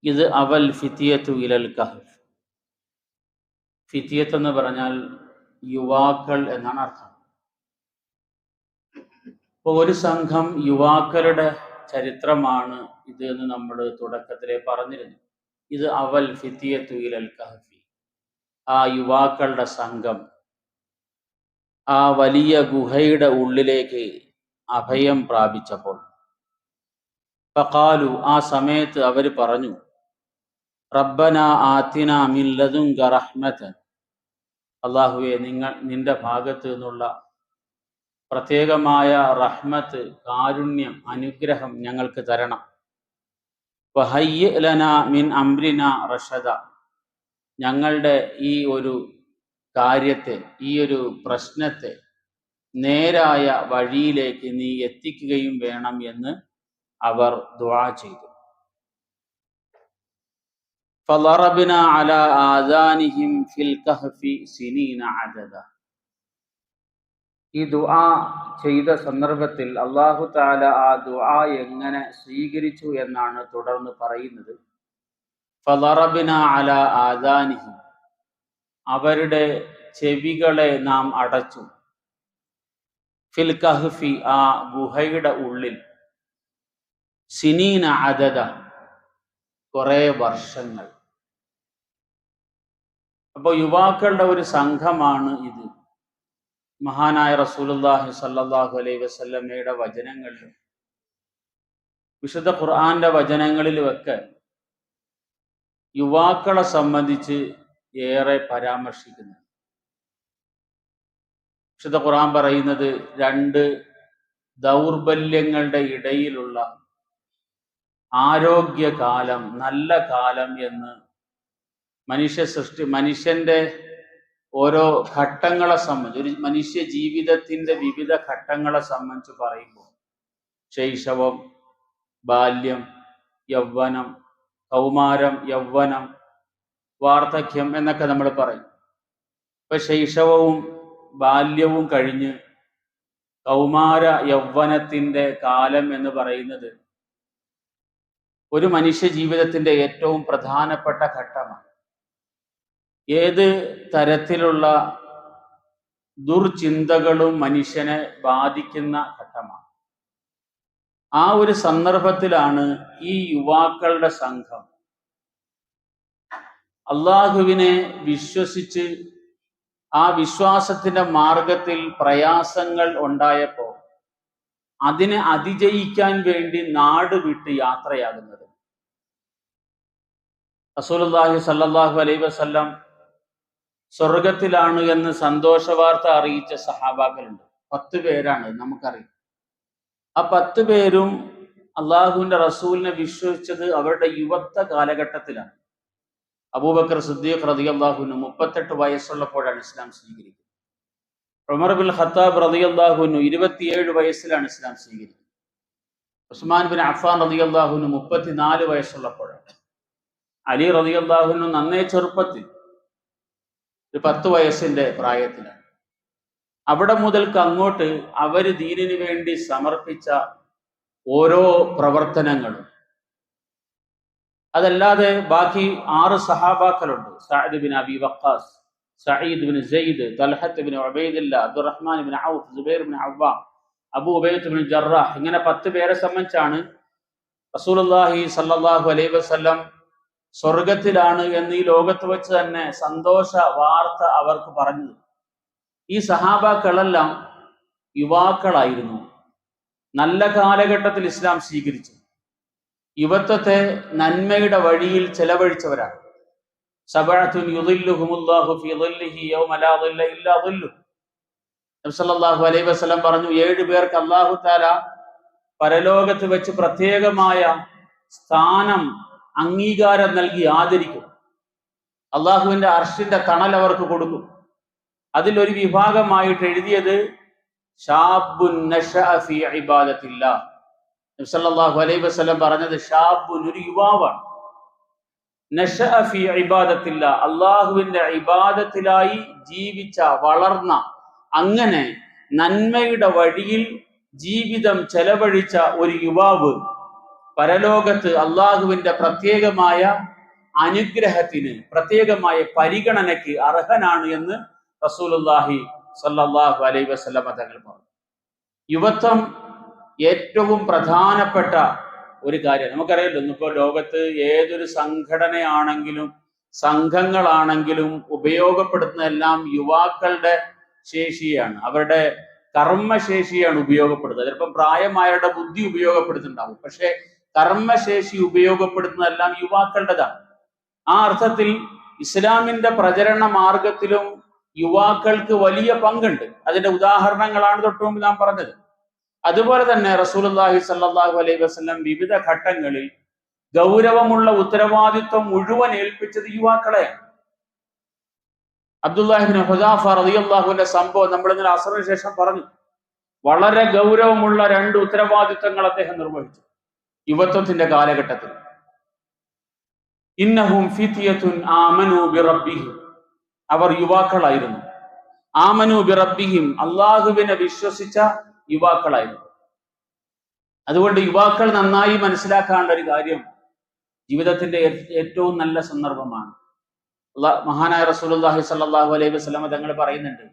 ഇത് അവൽ ഫിത്തിയത്തു ഇലൽ കഹ്ഫ്. ഫിത്തിയത്ത് എന്ന് പറഞ്ഞാൽ യുവാക്കൾ എന്നാണ് അർത്ഥം. ഇപ്പോൾ ഒരു സംഘം യുവാക്കളുടെ ചരിത്രമാണ് ഇത് എന്ന് നമ്മൾ തുടക്കത്തിലെ പറഞ്ഞിരുന്നു. ഇത് അവൽ ഫിത്തിയത്തു ഇലൽ കഹ്ഫി, ആ യുവാക്കളുടെ സംഘം ആ വലിയ ഗുഹയുടെ ഉള്ളിലേക്ക് അഭയം പ്രാപിച്ചപ്പോൾ ഫഖാലു, ആ സമയത്ത് അവർ പറഞ്ഞു, റബ്ബന ആതിന മിൻ ലദുൻക റഹ്മതൻ, അല്ലാഹുവേ നിന്റെ ഭാഗത്ത് നിന്നുള്ള പ്രത്യേകമായ റഹ്മത്ത്, കാരുണ്യം, അനുഗ്രഹം ഞങ്ങൾക്ക് തരണം. വഹയ്യി ലനാ മിൻ അംരിന റഷദ, ഞങ്ങളുടെ ഈ ഒരു കാര്യത്തെ, ഈ ഒരു പ്രശ്നത്തെ നേരായ വഴിയിലേക്ക് നീ എത്തിക്കുകയും വേണം എന്ന് അവർ ദുആ ചെയ്തു. ഫളറബ്നാ അലാ ആദാനിഹിം ഫിൽ കഹ്ഫി സിനീന അദദ. ഈ ദുആ ചെയ്ത സന്ദർഭത്തിൽ അല്ലാഹു തആല ആ ദുആ എങ്ങനെ സ്വീകരിച്ചു എന്നാണ് തുടർന്ന് പറയുന്നത്. ഫളറബ്നാ അലാ ആദാനിഹിം, അവരുടെ ചെവികളെ നാം അടച്ചു. ഫിൽ കഹ്ഫി, ആ ഗുഹയുടെ ഉള്ളിൽ. സിനീന അദദ, കുറെ വർഷങ്ങൾ. അപ്പോൾ യുവാക്കളുടെ ഒരു സംഘമാണ് ഇത്. മഹാനായ റസൂലുള്ളാഹി സ്വല്ലല്ലാഹു അലൈഹി വസല്ലമയുടെ വചനങ്ങളിലും വിശുദ്ധ ഖുർആന്റെ വചനങ്ങളിലുമൊക്കെ യുവാക്കളെ സംബന്ധിച്ച് ഏറെ പരാമർശിക്കുന്നു. വിശുദ്ധ ഖുർആൻ പറയുന്നത് രണ്ട് ദൗർബല്യങ്ങളുടെ ഇടയിലുള്ള ആരോഗ്യകാലം, നല്ല കാലം എന്ന് മനുഷ്യന്റെ ഓരോ ഘട്ടങ്ങളെ സംബന്ധിച്ച്, ഒരു മനുഷ്യ ജീവിതത്തിന്റെ വിവിധ ഘട്ടങ്ങളെ സംബന്ധിച്ച് പറയുമ്പോൾ ശൈശവം, ബാല്യം, യൗവനം, കൗമാരം, യൗവനം, വാർദ്ധക്യം എന്നൊക്കെ നമ്മൾ പറയും. ഇപ്പൊ ശൈശവവും ബാല്യവും കഴിഞ്ഞ് കൗമാര യൗവനത്തിന്റെ കാലം എന്ന് പറയുന്നത് ഒരു മനുഷ്യ ജീവിതത്തിന്റെ ഏറ്റവും പ്രധാനപ്പെട്ട ഘട്ടമാണ്. ഏത് തരത്തിലുള്ള ദുർചിന്തകളും മനുഷ്യനെ ബാധിക്കുന്ന ഘട്ടമാണ്. ആ ഒരു സന്ദർഭത്തിലാണ് ഈ യുവാക്കളുടെ സംഘം അള്ളാഹുവിനെ വിശ്വസിച്ച് ആ വിശ്വാസത്തിന്റെ മാർഗത്തിൽ പ്രയാസങ്ങൾ ഉണ്ടായപ്പോൾ അതിനെ അതിജയിക്കാൻ വേണ്ടി നാട് വിട്ട് യാത്രയാകുന്നത്. റസൂലുള്ളാഹി സ്വല്ലല്ലാഹു അലൈഹി വസല്ലം സ്വർഗത്തിലാണ് എന്ന് സന്തോഷവാർത്ത അറിയിച്ച സഹാബാക്കളുണ്ട്. 10 പേരാണ്, നമുക്കറിയാം. ആ 10 പേരും അള്ളാഹുവിന്റെ റസൂലിനെ വിശ്വസിച്ചത് അവരുടെ യുവത്വ കാലഘട്ടത്തിലാണ്. അബൂബക്കർ സിദ്ദീഖ് റളിയല്ലാഹു അൻഹു 38 വയസ്സുള്ളപ്പോഴാണ് ഇസ്ലാം സ്വീകരിക്കുന്നത്. ഉമർ ബിൻ ഖത്താബ് റളിയല്ലാഹു അൻഹു 27 വയസ്സിലാണ് ഇസ്ലാം സ്വീകരിക്കുന്നത്. ഉസ്മാൻ ബിൻ അഫ്ഫാൻ റളിയല്ലാഹു അൻഹു 34 വയസ്സുള്ളപ്പോഴാണ്. അലി റളിയല്ലാഹു അൻഹു നന്നേ ചെറുപ്പത്തിൽ, ഒരു 10 വയസ്സിന്റെ പ്രായത്തിലാണ്. അവിടെ മുതൽക്ക് അങ്ങോട്ട് അവർ ദീനിനു വേണ്ടി സമർപ്പിച്ച ഓരോ പ്രവർത്തനങ്ങളും, അതല്ലാതെ ബാക്കി 6 സഹാബാക്കളുണ്ട്. Saad bin Abi Waqqas, Saeed bin Zaid, Talha bin Ubaidullah, Abdur Rahman bin Auf, Zubair bin Awwam, Abu Ubaida bin Jarrah, ഇങ്ങനെ 10 പേരെ സംബന്ധിച്ചാണ് റസൂലുള്ളാഹി സ്വല്ലല്ലാഹു അലൈഹി വസല്ലം സ്വർഗത്തിലാണ് എന്ന് ഈ ലോകത്ത് വെച്ച് തന്നെ സന്തോഷ വാർത്ത അവർക്ക് പറഞ്ഞത്. ഈ സഹാബാക്കളെല്ലാം യുവാക്കളായിരുന്നു. നല്ല കാലഘട്ടത്തിൽ ഇസ്ലാം സ്വീകരിച്ചു. യുവത്വത്തെ നന്മയുടെ വഴിയിൽ ചെലവഴിച്ചവരാണ്. സബഅത്തുൻ യുദില്ലുഹുമുല്ലാഹു ഫീ ദില്ലിഹി യൗമ ലാ ദില്ല ഇല്ലാ ദില്ലുഹു. നബി സല്ലല്ലാഹു അലൈഹി വസല്ലം പറഞ്ഞു, 7 പേർക്ക് അല്ലാഹു തആല പരലോകത്ത് വെച്ച് പ്രത്യേകമായ സ്ഥാനം, അംഗീകാരം നൽകി ആദരിക്കും. അള്ളാഹുവിന്റെ അർശിന്റെ തണൽ അവർക്ക് കൊടുക്കും. അതിലൊരു വിഭാഗമായിട്ട് എഴുതിയത് ഷാബുൻ നശഅ ഫീ ഇബാദത്തില്ലാഹ്. നബി സല്ലല്ലാഹു അലൈഹി വസല്ലം പറഞ്ഞത് ഷാബുൻ, ഒരു യുവാവാണ്, നശഅ ഫീ ഇബാദത്തില്ലാഹ്, അള്ളാഹുവിന്റെ ഇബാദത്തിലായി ജീവിച്ച, വളർന്ന, അങ്ങനെ നന്മയുടെ വഴിയിൽ ജീവിതം ചെലവഴിച്ച ഒരു യുവാവ് പരലോകത്ത് അള്ളാഹുവിന്റെ പ്രത്യേകമായ അനുഗ്രഹത്തിന്, പ്രത്യേകമായ പരിഗണനയ്ക്ക് അർഹനാണ് എന്ന് റസൂലുള്ളാഹി സ്വല്ലല്ലാഹു അലൈഹി വസല്ലമ തങ്ങൾ പറഞ്ഞു. യുവത്വം ഏറ്റവും പ്രധാനപ്പെട്ട ഒരു കാര്യം. നമുക്കറിയാലോ, ഇന്നിപ്പോ ലോകത്ത് ഏതൊരു സംഘടനയാണെങ്കിലും സംഘങ്ങളാണെങ്കിലും ഉപയോഗപ്പെടുത്തുന്നതെല്ലാം യുവാക്കളുടെ ശേഷിയാണ്, അവരുടെ കർമ്മശേഷിയാണ് ഉപയോഗപ്പെടുത്തുന്നത്. ചിലപ്പോൾ പ്രായമായവരുടെ ബുദ്ധി ഉപയോഗപ്പെടുത്തുന്നുണ്ടാവും, പക്ഷെ കർമ്മശേഷി ഉപയോഗപ്പെടുത്തുന്നതെല്ലാം യുവാക്കളുടേതാണ്. ആ അർത്ഥത്തിൽ ഇസ്ലാമിന്റെ പ്രചരണ മാർഗത്തിലും യുവാക്കൾക്ക് വലിയ പങ്കുണ്ട്. അതിന്റെ ഉദാഹരണങ്ങളാണ് തൊട്ടു മുമ്പ് നാം പറഞ്ഞത്. അതുപോലെ തന്നെ റസൂലുള്ളാഹി സ്വല്ലല്ലാഹു അലൈഹി വസല്ലം വിവിധ ഘട്ടങ്ങളിൽ ഗൗരവമുള്ള ഉത്തരവാദിത്വം മുഴുവൻ ഏൽപ്പിച്ചത് യുവാക്കളെയാണ്. അബ്ദുല്ലാഹി ഇബ്നു ഹുദാഫ റളിയല്ലാഹുവിന്റെ സംഭവം നമ്മൾ ഇന്നലെ അസ്റിന് ശേഷം പറഞ്ഞു. വളരെ ഗൗരവമുള്ള 2 ഉത്തരവാദിത്വങ്ങൾ അദ്ദേഹം നിർവഹിച്ചു യുവത്വത്തിന്റെ കാലഘട്ടത്തിൽ. ഇന്നഹും ഫിത്യത്തുൻ ആമനു ബിറബ്ബിഹിം, അവർ യുവാക്കളായിരുന്നു. ആമനു ബിറബ്ബിഹിം, അള്ളാഹുവിനെ വിശ്വസിച്ച യുവാക്കളായിരുന്നു. അതുകൊണ്ട് യുവാക്കൾ നന്നായി മനസ്സിലാക്കേണ്ട ഒരു കാര്യം, ജീവിതത്തിന്റെ ഏറ്റവും നല്ല സന്ദർഭമാണ്. മഹാനായ റസൂലുള്ളാഹി സ്വല്ലല്ലാഹു അലൈഹി വസല്ലം തങ്ങൾ പറയുന്നുണ്ട്,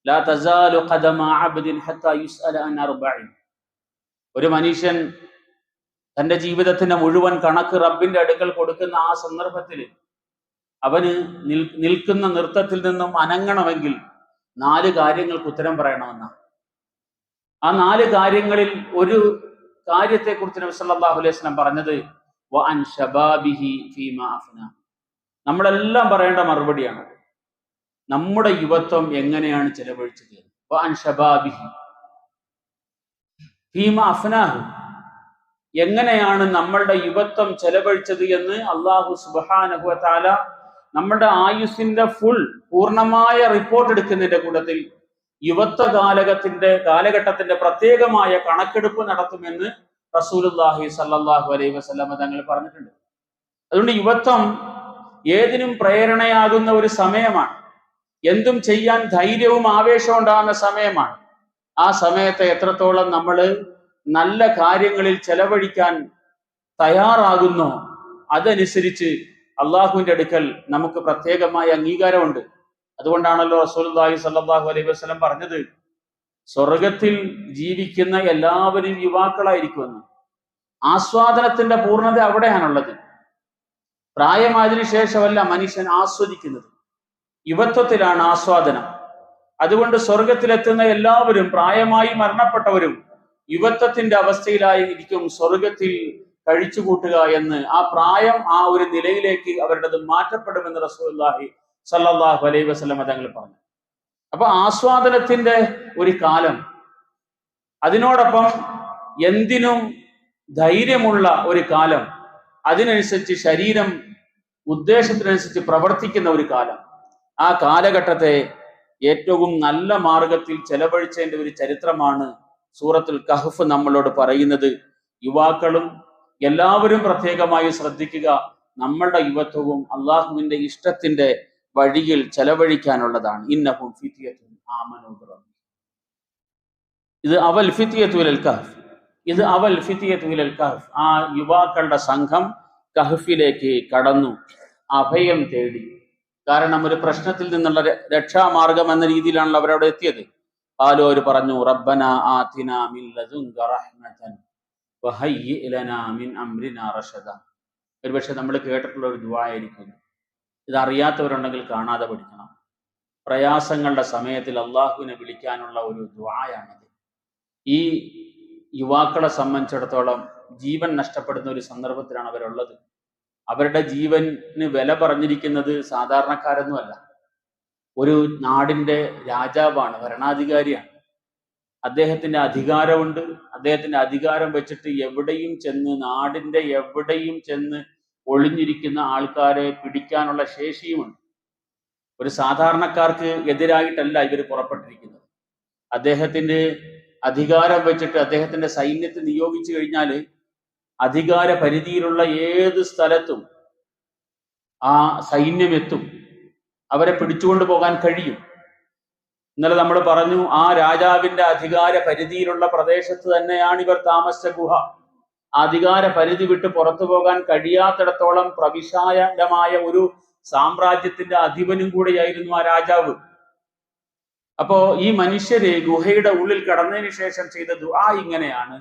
ലാ തസാലു ഖദമ അബ്ദിൻ ഹത്താ യുസ്അല അൻ അർബഇൻ. ഒരു മനുഷ്യൻ തന്റെ ജീവിതത്തിന്റെ മുഴുവൻ കണക്ക് റബ്ബിന്റെ അടുക്കൽ കൊടുക്കുന്ന ആ സന്ദർഭത്തിൽ അവന് നിൽക്കുന്ന നൃത്തത്തിൽ നിന്നും അനങ്ങണമെങ്കിൽ 4 കാര്യങ്ങൾക്ക് ഉത്തരം പറയണമെന്നാണ്. ആ 4 കാര്യങ്ങളിൽ ഒരു കാര്യത്തെക്കുറിച്ച് നബി സല്ലല്ലാഹു അലൈഹി വസല്ലം പറഞ്ഞത് വഅൻ ശബാബിഹി ഫീമാ അഫ്ന. നമ്മളെല്ലാം പറയേണ്ട മറുപടിയാണ്, നമ്മുടെ യുവത്വം എങ്ങനെയാണ് ചെലവഴിച്ചത്. വഅൻ ശബാബിഹി ഫീമാ അഫ്നാഹു, എങ്ങനെയാണ് നമ്മളുടെ യുവത്വം ചെലവഴിച്ചത് എന്ന് അല്ലാഹു സുബ്ഹാനഹു വ തആല നമ്മുടെ ആയുസ്സിന്റെ പൂർണ്ണമായ റിപ്പോർട്ട് എടുക്കുന്നതിന്റെ കൂട്ടത്തിൽ യുവത്വ കാലഘട്ടത്തിന്റെ പ്രത്യേകമായ കണക്കെടുപ്പ് നടത്തുമെന്ന് റസൂലുള്ളാഹി സ്വല്ലല്ലാഹു അലൈഹി വസല്ലം തങ്ങൾ പറഞ്ഞിട്ടുണ്ട്. അതുകൊണ്ട് യുവത്വം ഏതിനും പ്രേരണയാകുന്ന ഒരു സമയമാണ്. എന്തും ചെയ്യാൻ ധൈര്യവും ആവേശവും ഉണ്ടാകുന്ന സമയമാണ്. ആ സമയത്തെ എത്രത്തോളം നമ്മൾ നല്ല കാര്യങ്ങളിൽ ചെലവഴിക്കാൻ തയ്യാറാകുന്നോ അതനുസരിച്ച് അള്ളാഹുവിന്റെ അടുക്കൽ നമുക്ക് പ്രത്യേകമായ അംഗീകാരമുണ്ട്. അതുകൊണ്ടാണല്ലോ റസൂലുള്ളാഹി സ്വല്ലല്ലാഹു അലൈഹി വസല്ലം പറഞ്ഞത്, സ്വർഗത്തിൽ ജീവിക്കുന്ന എല്ലാവരും യുവാക്കളായിരിക്കുമെന്ന്. ആസ്വാദനത്തിന്റെ പൂർണ്ണത അവിടെയാണുള്ളത്. പ്രായമായതിനു ശേഷമല്ല മനുഷ്യൻ ആസ്വദിക്കുന്നത്, യുവത്വത്തിലാണ് ആസ്വാദനം. അതുകൊണ്ട് സ്വർഗത്തിലെത്തുന്ന എല്ലാവരും, പ്രായമായി മരണപ്പെട്ടവരും യുവത്വത്തിന്റെ അവസ്ഥയിലായിരിക്കും സ്വർഗത്തിൽ കഴിച്ചുകൂട്ടുക എന്ന്. ആ പ്രായം ആ ഒരു നിലയിലേക്ക് അവരുടേത് മാറ്റപ്പെടുമെന്ന് റസൂലുള്ളാഹി സ്വല്ലല്ലാഹു അലൈഹി വസല്ലം തങ്ങൾ പറഞ്ഞു. അപ്പൊ ആസ്വാദനത്തിന്റെ ഒരു കാലം, അതിനോടൊപ്പം എന്തിനും ധൈര്യമുള്ള ഒരു കാലം, അതിനനുസരിച്ച് ശരീരം ഉദ്ദേശത്തിനനുസരിച്ച് പ്രവർത്തിക്കുന്ന ഒരു കാലം. ആ കാലഘട്ടത്തെ ഏറ്റവും നല്ല മാർഗത്തിൽ ചെലവഴിച്ചതിന്റെ ഒരു ചരിത്രമാണ് സൂറത്തുൽ കഹ്ഫ് നമ്മളോട് പറയുന്നത്. യുവാക്കളും എല്ലാവരും പ്രത്യേകമായി ശ്രദ്ധിക്കുക, നമ്മളുടെ യുവത്വവും അള്ളാഹുവിന്റെ ഇഷ്ടത്തിന്റെ വഴിയിൽ ചെലവഴിക്കാനുള്ളതാണ്. ഇന്നഹും ഫിത്യത്തുൻ ആമനൂ ബിറബ്ബിഹിം. ഇത് അവൽ ഫിത്യത്തു ഇലൽ കഹ്ഫ്, ഇത് അവൽ ഫിത്യത്തു ഇലൽ കഹ്ഫ്. ആ യുവാക്കളുടെ സംഘം കഹ്ഫിലേക്ക് കടന്നു, അഭയം തേടി. കാരണം ഒരു പ്രശ്നത്തിൽ നിന്നുള്ള രക്ഷാമാർഗം എന്ന രീതിയിലാണല്ലോ അവരവിടെ എത്തിയത്. അവർ പറഞ്ഞു, റബ്ബന ആതിനാ മിൻ ലദുൻക റഹ്മതൻ വഹയ്യി ലനാ മിൻ അംരിനാ റശദ. ഒരുപക്ഷെ നമ്മൾ കേട്ടിട്ടുള്ള ഒരു ദുആ ആയിരിക്കും. ഇത് അറിയാത്തവരുണ്ടെങ്കിൽ കാണാതെ പഠിക്കണം. പ്രയാസങ്ങളുടെ സമയത്തിൽ അള്ളാഹുവിനെ വിളിക്കാനുള്ള ഒരു ദുആയാണിത്. ഈ യുവാക്കളെ സംബന്ധിച്ചിടത്തോളം ജീവൻ നഷ്ടപ്പെടുന്ന ഒരു സന്ദർഭത്തിലാണ് അവരുള്ളത്. അവരുടെ ജീവന് വില പറഞ്ഞിരിക്കുന്നത് സാധാരണക്കാരൊന്നുമല്ല. ഒരു നാടിന്റെ രാജാവാണ്, ഭരണാധികാരിയാണ്. അദ്ദേഹത്തിന്റെ അധികാരമുണ്ട്. അദ്ദേഹത്തിന്റെ അധികാരം വെച്ചിട്ട് എവിടെയും ചെന്ന്, നാടിന്റെ എവിടെയും ചെന്ന് ഒളിഞ്ഞിരിക്കുന്ന ആൾക്കാരെ പിടിക്കാനുള്ള ശേഷിയുമുണ്ട്. ഒരു സാധാരണക്കാർക്ക് എതിരായിട്ടല്ല ഇവർ പുറപ്പെട്ടിരിക്കുന്നത്. അദ്ദേഹത്തിന്റെ അധികാരം വെച്ചിട്ട് അദ്ദേഹത്തിന്റെ സൈന്യത്തെ നിയോഗിച്ചു കഴിഞ്ഞാൽ അധികാര പരിധിയിലുള്ള ഏത് സ്ഥലത്തും ആ സൈന്യം എത്തും, അവരെ പിടിച്ചുകൊണ്ട് പോകാൻ കഴിയും. ഇന്നലെ നമ്മൾ പറഞ്ഞു, ആ രാജാവിന്റെ അധികാര പരിധിയിലുള്ള പ്രദേശത്ത് തന്നെയാണ് ഇവർ താമസിച്ച ഗുഹ. അധികാര പരിധി വിട്ട് പുറത്തു പോകാൻ കഴിയാത്തിടത്തോളം പ്രവിശാലമായ ഒരു സാമ്രാജ്യത്തിന്റെ അധിപനും കൂടെയായിരുന്നു ആ രാജാവ്. അപ്പോ ഈ മനുഷ്യര് ഗുഹയുടെ ഉള്ളിൽ കടന്നതിന് ശേഷം ചെയ്ത ദുആ ഇങ്ങനെയാണ്: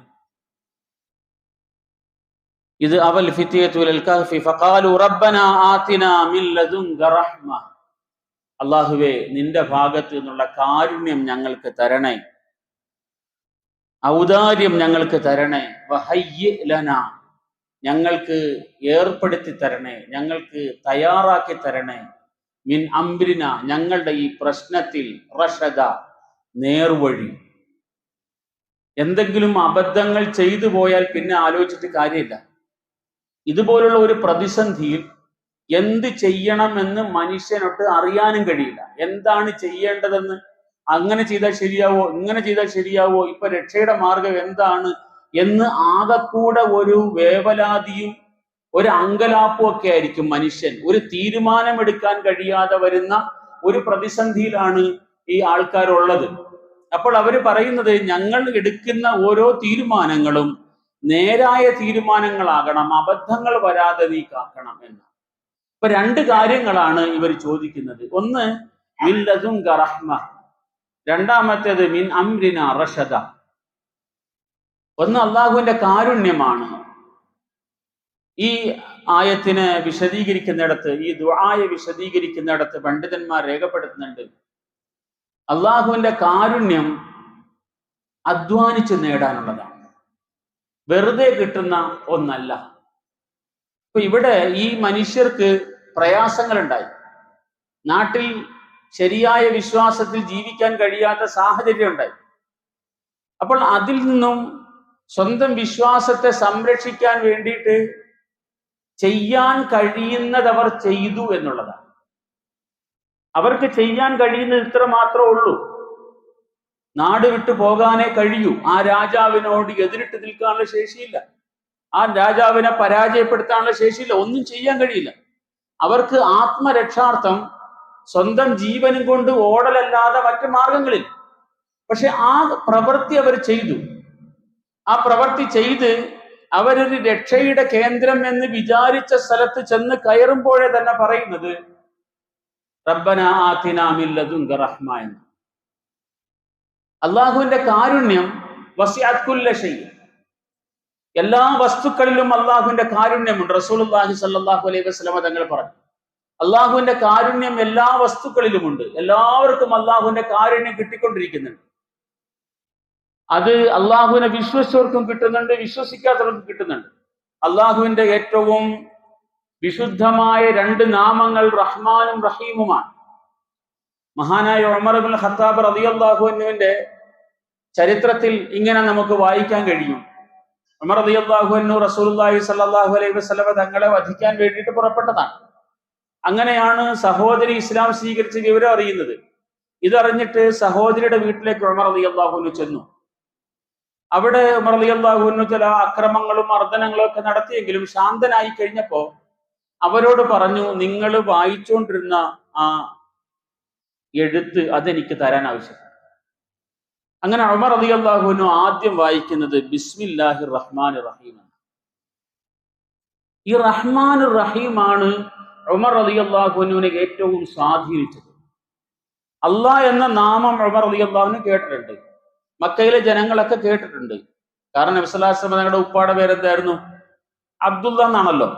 ഇത് അവൽ ഫിത്യത്തുൽ കഹ്ഫി ഫഖാലു റബ്ബനാ ആതിനാ മിൻ ലദുൻക റഹ്മ. അല്ലാഹുവേ, നിന്റെ ഭാഗത്ത് നിന്നുള്ള കാരുണ്യം ഞങ്ങൾക്ക് തരണേ, ഔദാര്യം ഞങ്ങൾക്ക് തരണേ, വഹയ്യി ലനാ, ഞങ്ങൾക്ക് ഏർപ്പെടുത്തി തരണേ, ഞങ്ങൾക്ക് തയ്യാറാക്കി തരണേ, മിൻ അംരിന, ഞങ്ങളുടെ ഈ പ്രശ്നത്തിൽ, റഷദ, നേർവഴി. എന്തെങ്കിലും അബദ്ധങ്ങൾ ചെയ്തു പോയാൽ പിന്നെ ആലോചിച്ചിട്ട് കാര്യമില്ല. ഇതുപോലുള്ള ഒരു പ്രതിസന്ധിയിൽ എന്ത് ചെയ്യണമെന്ന് മനുഷ്യനൊട്ട് അറിയാനും കഴിയില്ല. എന്താണ് ചെയ്യേണ്ടതെന്ന്, അങ്ങനെ ചെയ്താൽ ശരിയാവോ, ഇങ്ങനെ ചെയ്താൽ ശരിയാവോ, ഇപ്പൊ രക്ഷയുടെ മാർഗം എന്താണ് എന്ന് ആകെക്കൂടെ ഒരു വേവലാതിയും ഒരു അങ്കലാപ്പും ഒക്കെ ആയിരിക്കും മനുഷ്യൻ. ഒരു തീരുമാനമെടുക്കാൻ കഴിയാതെ വരുന്ന ഒരു പ്രതിസന്ധിയിലാണ് ഈ ആൾക്കാരുള്ളത്. അപ്പോൾ അവർ പറയുന്നത്, ഞങ്ങൾ എടുക്കുന്ന ഓരോ തീരുമാനങ്ങളും നേരായ തീരുമാനങ്ങളാകണം, അബദ്ധങ്ങൾ വരാതെ നീ കാക്കണം എന്ന്. ഇപ്പൊ രണ്ട് കാര്യങ്ങളാണ് ഇവർ ചോദിക്കുന്നത്. ഒന്ന് മിൻ ലദുൻക റഹ്മ, രണ്ടാമത്തേത് മിൻ അംരിന റഷദ. ഒന്ന് അള്ളാഹുവിന്റെ കാരുണ്യമാണ്. ഈ ആയത്തിനെ വിശദീകരിക്കുന്നിടത്ത്, ഈ ദുആയെ വിശദീകരിക്കുന്നിടത്ത് പണ്ഡിതന്മാർ രേഖപ്പെടുത്തുന്നുണ്ട്, അള്ളാഹുവിന്റെ കാരുണ്യം അധ്വാനിച്ച് നേടാനുള്ളതാണ്, വെറുതെ കിട്ടുന്ന ഒന്നല്ല. ഇപ്പൊ ഇവിടെ ഈ മനുഷ്യർക്ക് പ്രയാസങ്ങളുണ്ടായി, നാട്ടിൽ ശരിയായ വിശ്വാസത്തിൽ ജീവിക്കാൻ കഴിയാത്ത സാഹചര്യം ഉണ്ടായി. അപ്പോൾ അതിൽ നിന്നും സ്വന്തം വിശ്വാസത്തെ സംരക്ഷിക്കാൻ വേണ്ടിയിട്ട് ചെയ്യാൻ കഴിയുന്നതവർ ചെയ്തു എന്നുള്ളതാണ്. അവർക്ക് ചെയ്യാൻ കഴിയുന്നത് ഇത്ര മാത്രമേ ഉള്ളൂ. നാട് വിട്ടു പോകാനേ കഴിയൂ. ആ രാജാവിനോട് എതിരിട്ട് നിൽക്കാനുള്ള ശേഷിയില്ല, ആ രാജാവിനെ പരാജയപ്പെടുത്താനുള്ള ശേഷിയില്ല, ഒന്നും ചെയ്യാൻ കഴിയില്ല. അവർക്ക് ആത്മരക്ഷാർത്ഥം സ്വന്തം ജീവനും കൊണ്ട് ഓടലല്ലാതെ മറ്റു മാർഗങ്ങളിൽ. പക്ഷെ ആ പ്രവൃത്തി അവർ ചെയ്തു. ആ പ്രവൃത്തി ചെയ്ത് അവരൊരു രക്ഷയുടെ കേന്ദ്രം എന്ന് വിചാരിച്ച സ്ഥലത്ത് ചെന്ന് കയറുമ്പോഴേ തന്നെ പറയുന്നത് റബ്ബനാ ആതിനാ മിൻ ലദുൻക റഹ്മ എന്ന്. അള്ളാഹുവിന്റെ കാരുണ്യം വസിഅത് കുല്ല ഷൈ, എല്ലാ വസ്തുക്കളിലും അള്ളാഹുവിന്റെ കാരുണ്യമുണ്ട്. റസൂലുള്ളാഹി സ്വല്ലല്ലാഹു അലൈഹി വസല്ലമ തങ്ങൾ പറഞ്ഞു, അള്ളാഹുവിന്റെ കാരുണ്യം എല്ലാ വസ്തുക്കളിലുമുണ്ട്. എല്ലാവർക്കും അള്ളാഹുവിന്റെ കാരുണ്യം കിട്ടിക്കൊണ്ടിരിക്കുന്നുണ്ട്. അത് അള്ളാഹുവിനെ വിശ്വസിച്ചവർക്കും കിട്ടുന്നുണ്ട്, വിശ്വസിക്കാത്തവർക്കും കിട്ടുന്നുണ്ട്. അള്ളാഹുവിന്റെ ഏറ്റവും വിശുദ്ധമായ രണ്ട് നാമങ്ങൾ റഹ്മാനും റഹീമുമാണ്. മഹാനായ ഉമർ ഇബ്നുൽ ഖത്താബ് റളിയല്ലാഹു അൻഹുവിന്റെ ചരിത്രത്തിൽ ഇങ്ങനെ നമുക്ക് വായിക്കാൻ കഴിയും. ഉമർ റളിയല്ലാഹു അൻഹു റസൂലുള്ളാഹി സ്വല്ലല്ലാഹു അലൈഹി വസല്ലമ തങ്ങളെ വധിക്കാൻ വേണ്ടിയിട്ട് പുറപ്പെട്ടതാണ്. അങ്ങനെയാണ് സഹോദരി ഇസ്ലാം സ്വീകരിച്ച വിവരം അറിയുന്നത്. ഇതറിഞ്ഞിട്ട് സഹോദരിയുടെ വീട്ടിലേക്ക് ഉമർ റളിയല്ലാഹു അൻഹു ചെന്നു. അവിടെ ഉമർ റളിയല്ലാഹു അൻഹു ചില അക്രമങ്ങളും മർദ്ദനങ്ങളും ഒക്കെ നടത്തിയെങ്കിലും ശാന്തനായി കഴിഞ്ഞപ്പോ അവരോട് പറഞ്ഞു, നിങ്ങൾ വായിച്ചുകൊണ്ടിരുന്ന ആ എഴുത്ത് അതെനിക്ക് തരാൻ ആവശ്യം. അങ്ങനെ ഉമർ റളിയല്ലാഹു അൻഹു ആദ്യം വായിക്കുന്നത് ബിസ്മില്ലാഹിർ റഹ്മാനിർ റഹീം. ഈ റഹ്മാനുർ റഹീമാണ് ഉമർ റളിയല്ലാഹു അൻഹുവിനെ ഏറ്റവും സ്വാധീനിച്ചത്. അള്ളാഹ് എന്ന നാമം ഉമർ റളിയല്ലാഹു അൻഹു കേട്ടിട്ടുണ്ട്, മക്കയിലെ ജനങ്ങളൊക്കെ കേട്ടിട്ടുണ്ട്. കാരണം നബി സല്ലല്ലാഹു അലൈഹി വസല്ലം തങ്ങളുടെ ഉപ്പാടെ പേരെന്തായിരുന്നു? അബ്ദുള്ള എന്നാണല്ലോ.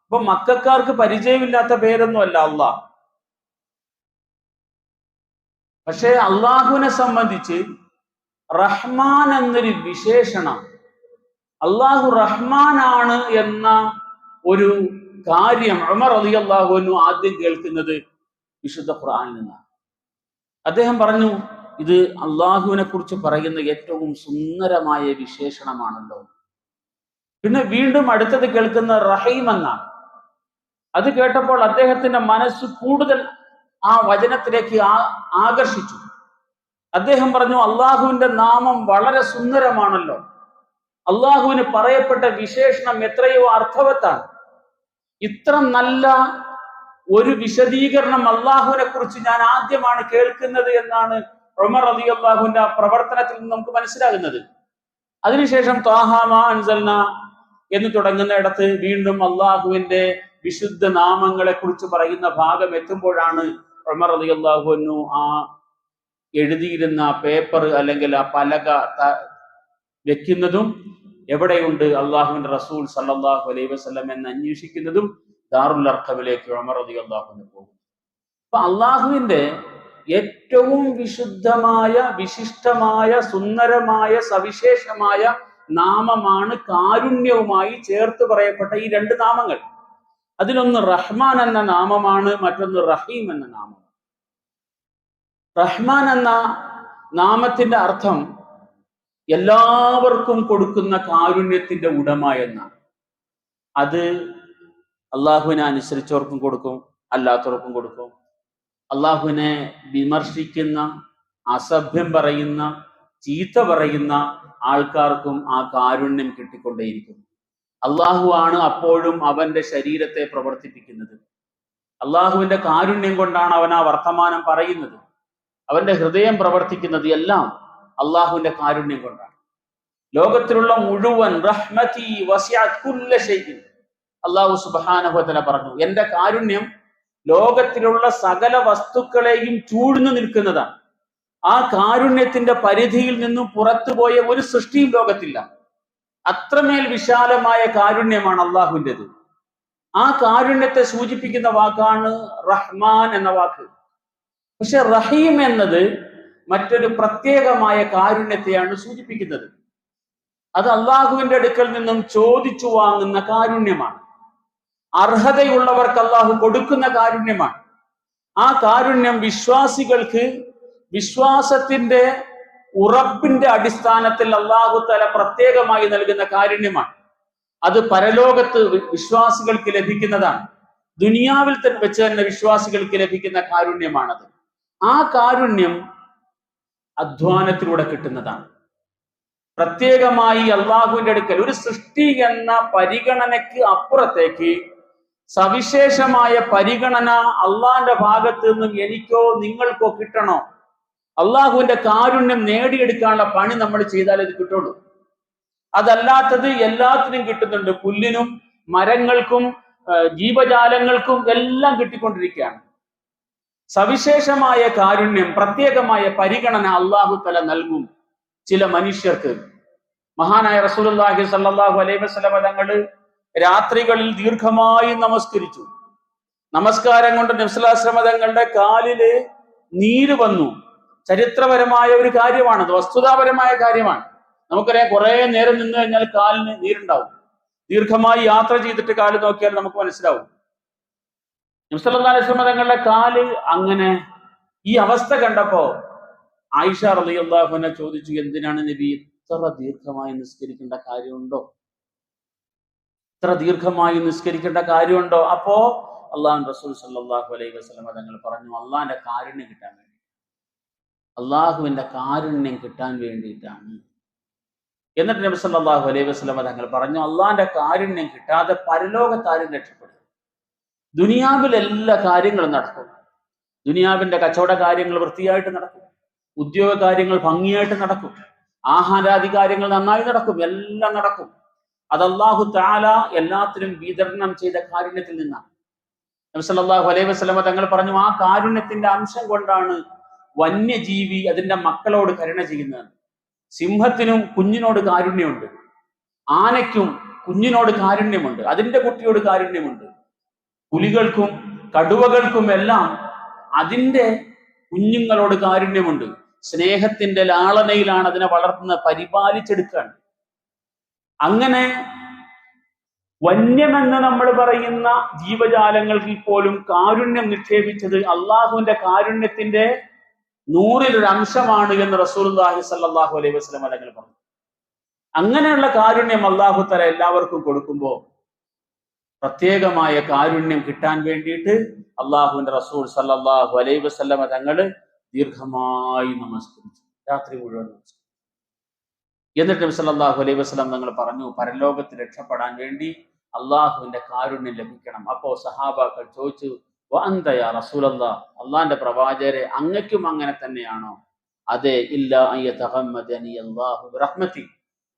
അപ്പൊ മക്കക്കാർക്ക് പരിചയമില്ലാത്ത പേരൊന്നും അല്ല അള്ളാഹ്. പക്ഷെ അള്ളാഹുവിനെ സംബന്ധിച്ച് റഹ്മാൻ എന്നൊരു വിശേഷണം, അള്ളാഹു റഹ്മാനാണ് എന്ന ഒരു കാര്യം ഉമർ റളിയല്ലാഹു അൻഹു ആദ്യം കേൾക്കുന്നത് വിശുദ്ധ ഖുർആനിൽ നിന്നാണ്. അദ്ദേഹം പറഞ്ഞു, ഇത് അള്ളാഹുവിനെ കുറിച്ച് പറയുന്ന ഏറ്റവും സുന്ദരമായ വിശേഷണമാണല്ലോ. പിന്നെ വീണ്ടും അടുത്തത് കേൾക്കുന്ന റഹീം എന്നാണ്. അത് കേട്ടപ്പോൾ അദ്ദേഹത്തിന്റെ മനസ്സ് കൂടുതൽ ആ വചനത്തിലേക്ക് ആകർഷിച്ചു. അദ്ദേഹം പറഞ്ഞു, അള്ളാഹുവിന്റെ നാമം വളരെ സുന്ദരമാണല്ലോ, അള്ളാഹുവിന് പറയപ്പെട്ട വിശേഷണം എത്രയോ അർത്ഥവത്താണ്. ഇത്ര നല്ല ഒരു വിശദീകരണം അള്ളാഹുവിനെ കുറിച്ച് ഞാൻ ആദ്യമാണ് കേൾക്കുന്നത് എന്നാണ് ഉമർ റളിയല്ലാഹുവിന്റെ ആ പ്രവർത്തനത്തിൽ നിന്ന് നമുക്ക് മനസ്സിലാകുന്നത്. അതിനുശേഷം ത്വാഹാ മാ അൻസൽനാ എന്ന് തുടങ്ങുന്നിടത്ത് വീണ്ടും അള്ളാഹുവിന്റെ വിശുദ്ധ നാമങ്ങളെ കുറിച്ച് പറയുന്ന ഭാഗം എത്തുമ്പോഴാണ് ഉമർ റളിയല്ലാഹു അൻഹു ആ എഴുതിയിരുന്ന പേപ്പർ അല്ലെങ്കിൽ ആ പലക വെക്കുന്നതും എവിടെയുണ്ട് അള്ളാഹുവിന്റെ റസൂൽ സല്ലല്ലാഹു അലൈഹി വസല്ലം എന്ന് അന്വേഷിക്കുന്നതും ദാറുൽ അർഖമിലേക്ക് ഉമർ റളിയല്ലാഹു അൻഹു പോകും. അപ്പൊ അള്ളാഹുവിന്റെ ഏറ്റവും വിശുദ്ധമായ, വിശിഷ്ടമായ, സുന്ദരമായ, സവിശേഷമായ നാമമാണ് കാരുണ്യവുമായി ചേർത്ത് പറയപ്പെട്ട ഈ രണ്ട് നാമങ്ങൾ. അതിലൊന്ന് റഹ്മാൻ എന്ന നാമമാണ്, മറ്റൊന്ന് റഹീം എന്ന നാമം. റഹ്മാൻ എന്ന നാമത്തിന്റെ അർത്ഥം എല്ലാവർക്കും കൊടുക്കുന്ന കാരുണ്യത്തിന്റെ ഉടമ എന്നാണ്. അത് അള്ളാഹുവിനെ അനുസരിച്ചവർക്കും കൊടുക്കും, അല്ലാത്തവർക്കും കൊടുക്കും. അള്ളാഹുവിനെ വിമർശിക്കുന്ന, അസഭ്യം പറയുന്ന, ചീത്ത പറയുന്ന ആൾക്കാർക്കും ആ കാരുണ്യം കിട്ടിക്കൊണ്ടേയിരിക്കും. അള്ളാഹു ആണ് അപ്പോഴും അവന്റെ ശരീരത്തെ പ്രവർത്തിപ്പിക്കുന്നത്. അള്ളാഹുവിന്റെ കാരുണ്യം കൊണ്ടാണ് അവൻ ആ വർത്തമാനം പറയുന്നത്. അവന്റെ ഹൃദയം പ്രവർത്തിക്കുന്നത് എല്ലാം അള്ളാഹുവിന്റെ കാരുണ്യം കൊണ്ടാണ്. ലോകത്തിലുള്ള മുഴുവൻ റഹ്മതി വസിഅത് കുല്ല ഷൈഇൻ, അള്ളാഹു സുബ്ഹാനഹു വ തആല പറഞ്ഞു, എന്റെ കാരുണ്യം ലോകത്തിലുള്ള സകല വസ്തുക്കളെയും ചൂഴ്ന്നു നിൽക്കുന്നതാണ്. ആ കാരുണ്യത്തിന്റെ പരിധിയിൽ നിന്നും പുറത്തുപോയ ഒരു സൃഷ്ടിയും ലോകത്തില്ല. അത്രമേൽ വിശാലമായ കാരുണ്യമാണ് അള്ളാഹുവിൻ്റെത്. ആ കാരുണ്യത്തെ സൂചിപ്പിക്കുന്ന വാക്കാണ് റഹ്മാൻ എന്ന വാക്ക്. പക്ഷെ റഹീം എന്നത് മറ്റൊരു പ്രത്യേകമായ കാരുണ്യത്തെയാണ് സൂചിപ്പിക്കുന്നത്. അത് അള്ളാഹുവിന്റെ അടുക്കൽ നിന്നും ചോദിച്ചു വാങ്ങുന്ന കാരുണ്യമാണ്. അർഹതയുള്ളവർക്ക് അള്ളാഹു കൊടുക്കുന്ന കാരുണ്യമാണ്. ആ കാരുണ്യം വിശ്വാസികൾക്ക് വിശ്വാസത്തിന്റെ ഉറപ്പിന്റെ അടിസ്ഥാനത്തിൽ അള്ളാഹു തആല പ്രത്യേകമായി നൽകുന്ന കാരുണ്യമാണ്. അത് പരലോകത്ത് വിശ്വാസികൾക്ക് ലഭിക്കുന്നതാണ്. ദുനിയാവിൽ വെച്ച് തന്നെ വിശ്വാസികൾക്ക് ലഭിക്കുന്ന കാരുണ്യമാണത്. ആ കാരുണ്യം അധ്വാനത്തിലൂടെ കിട്ടുന്നതാണ്. പ്രത്യേകമായി അള്ളാഹുവിന്റെ അടുക്കൽ ഒരു സൃഷ്ടി എന്ന പരിഗണനയ്ക്ക് അപ്പുറത്തേക്ക് സവിശേഷമായ പരിഗണന അള്ളാഹിന്റെ ഭാഗത്ത് നിന്നും എനിക്കോ നിങ്ങൾക്കോ കിട്ടണോ? അള്ളാഹുവിന്റെ കാരുണ്യം നേടിയെടുക്കാനുള്ള പണി നമ്മൾ ചെയ്താൽ ഇത് കിട്ടുള്ളൂ. അതല്ലാത്തത് എല്ലാത്തിനും കിട്ടുന്നുണ്ട്. പുല്ലിനും മരങ്ങൾക്കും ജീവജാലങ്ങൾക്കും എല്ലാം കിട്ടിക്കൊണ്ടിരിക്കുകയാണ്. സവിശേഷമായ കാരുണ്യം, പ്രത്യേകമായ പരിഗണന അള്ളാഹു തആല നൽകും ചില മനുഷ്യർക്ക്. മഹാനായ റസൂലുള്ളാഹി സ്വല്ലല്ലാഹു അലൈഹി വസല്ലം തങ്ങൾ രാത്രികളിൽ ദീർഘമായി നമസ്കരിച്ചു. നമസ്കാരം കൊണ്ട് നബി സ്വല്ലല്ലാഹു അലൈഹി വസല്ലം തങ്ങളുടെ കാലില് നീര് വന്നു. ചരിത്രപരമായ ഒരു കാര്യമാണ്, വസ്തുതാപരമായ കാര്യമാണ്. നമുക്കറിയാം, കുറെ നേരം നിന്ന് കഴിഞ്ഞാൽ കാലിന് നീരുണ്ടാവും. ദീർഘമായി യാത്ര ചെയ്തിട്ട് കാല് നോക്കിയാൽ നമുക്ക് മനസ്സിലാവും. നബി സല്ലല്ലാഹു അലൈഹി വസല്ലം തങ്ങളുടെ കാല് അങ്ങനെ ഈ അവസ്ഥ കണ്ടപ്പോ ആയിഷ റളിയല്ലാഹു അൻഹ ചോദിച്ചു, എന്തിനാണ് നബി ഇത്ര ദീർഘമായി നിസ്കരിക്കേണ്ട കാര്യമുണ്ടോ? ഇത്ര ദീർഘമായി നിസ്കരിക്കേണ്ട കാര്യമുണ്ടോ? അപ്പോ അള്ളാഹു റസൂൽ സല്ലല്ലാഹു അലൈഹി വസല്ലം തങ്ങൾ പറഞ്ഞു, അള്ളാഹിന്റെ കാരുണ്യം കിട്ടാൻ വേണ്ടി, അള്ളാഹുവിന്റെ കാരുണ്യം കിട്ടാൻ വേണ്ടിയിട്ടാണ്. എന്നിട്ട് നബി സല്ലല്ലാഹു അലൈഹി വസല്ലം തങ്ങൾ പറഞ്ഞു, അള്ളാഹിന്റെ കാരുണ്യം കിട്ടാതെ പരലോകത്ത് ആരും രക്ഷപ്പെടും. ദുനിയാവിൽ എല്ലാ കാര്യങ്ങളും നടക്കും. ദുനിയാവിന്റെ കച്ചവട കാര്യങ്ങൾ വൃത്തിയായിട്ട് നടക്കും, ഉദ്യോഗ കാര്യങ്ങൾ ഭംഗിയായിട്ട് നടക്കും, ആഹാരാദി കാര്യങ്ങൾ നന്നായി നടക്കും, എല്ലാം നടക്കും. അത് അല്ലാഹു തആല എല്ലാത്തിനും വിതരണം ചെയ്ത കാരുണ്യത്തിൽ നിന്നാണ്. നബി സല്ലല്ലാഹു അലൈഹി വസല്ലം തങ്ങൾ പറഞ്ഞു, ആ കാരുണ്യത്തിന്റെ അംശം കൊണ്ടാണ് വന്യജീവി അതിന്റെ മക്കളോട് കരുണ ചെയ്യുന്നത്. സിംഹത്തിനും കുഞ്ഞിനോട് കാരുണ്യമുണ്ട്, ആനയ്ക്കും കുഞ്ഞിനോട് കാരുണ്യമുണ്ട്, അതിന്റെ കുട്ടിയോട് കാരുണ്യമുണ്ട്. പുലികൾക്കും കടുവകൾക്കും എല്ലാം അതിന്റെ കുഞ്ഞുങ്ങളോട് കാരുണ്യമുണ്ട്. സ്നേഹത്തിന്റെ ലാളനയിലാണ് അതിനെ വളർത്തുന്നത്, പരിപാലിച്ചെടുക്കാൻ. അങ്ങനെ വന്യമെന്ന് നമ്മൾ പറയുന്ന ജീവജാലങ്ങൾക്ക് പോലും കാരുണ്യം നിക്ഷേപിച്ചത് അള്ളാഹുവിന്റെ കാരുണ്യത്തിന്റെ 100-ൽ 1 അംശമാണ് എന്ന് റസൂലുള്ളാഹി സ്വല്ലല്ലാഹു അലൈഹി വസല്ലം തങ്ങൾ പറഞ്ഞു. അങ്ങനെയുള്ള കാരുണ്യം അള്ളാഹു തആല എല്ലാവർക്കും കൊടുക്കുമ്പോൾ പ്രത്യേകമായ കാരുണ്യം കിട്ടാൻ വേണ്ടിയിട്ട് അള്ളാഹുവിന്റെ റസൂൽ സല്ലല്ലാഹു അലൈഹി വസല്ലം തങ്ങൾ ദീർഘമായി നമസ്കരിച്ചു, രാത്രി മുഴുവൻ നമസ്കരിച്ചു. എന്നിട്ട് നബി സല്ലല്ലാഹു അലൈഹി വസല്ലം തങ്ങൾ പറഞ്ഞു, പരലോകത്ത് രക്ഷപ്പെടാൻ വേണ്ടി അള്ളാഹുവിന്റെ കാരുണ്യം ലഭിക്കണം. അപ്പോ സഹാബാക്കൾ ചോദിച്ചു, വഅന്ത യാ റസൂലല്ലാഹ്, അള്ളാഹിന്റെ പ്രവാചകരെ അങ്ങയ്ക്കും അങ്ങനെ തന്നെയാണോ? അതെ, ഇല്ല അൻ യതഗമ്മദനി അല്ലാഹു ബിറഹ്മതി,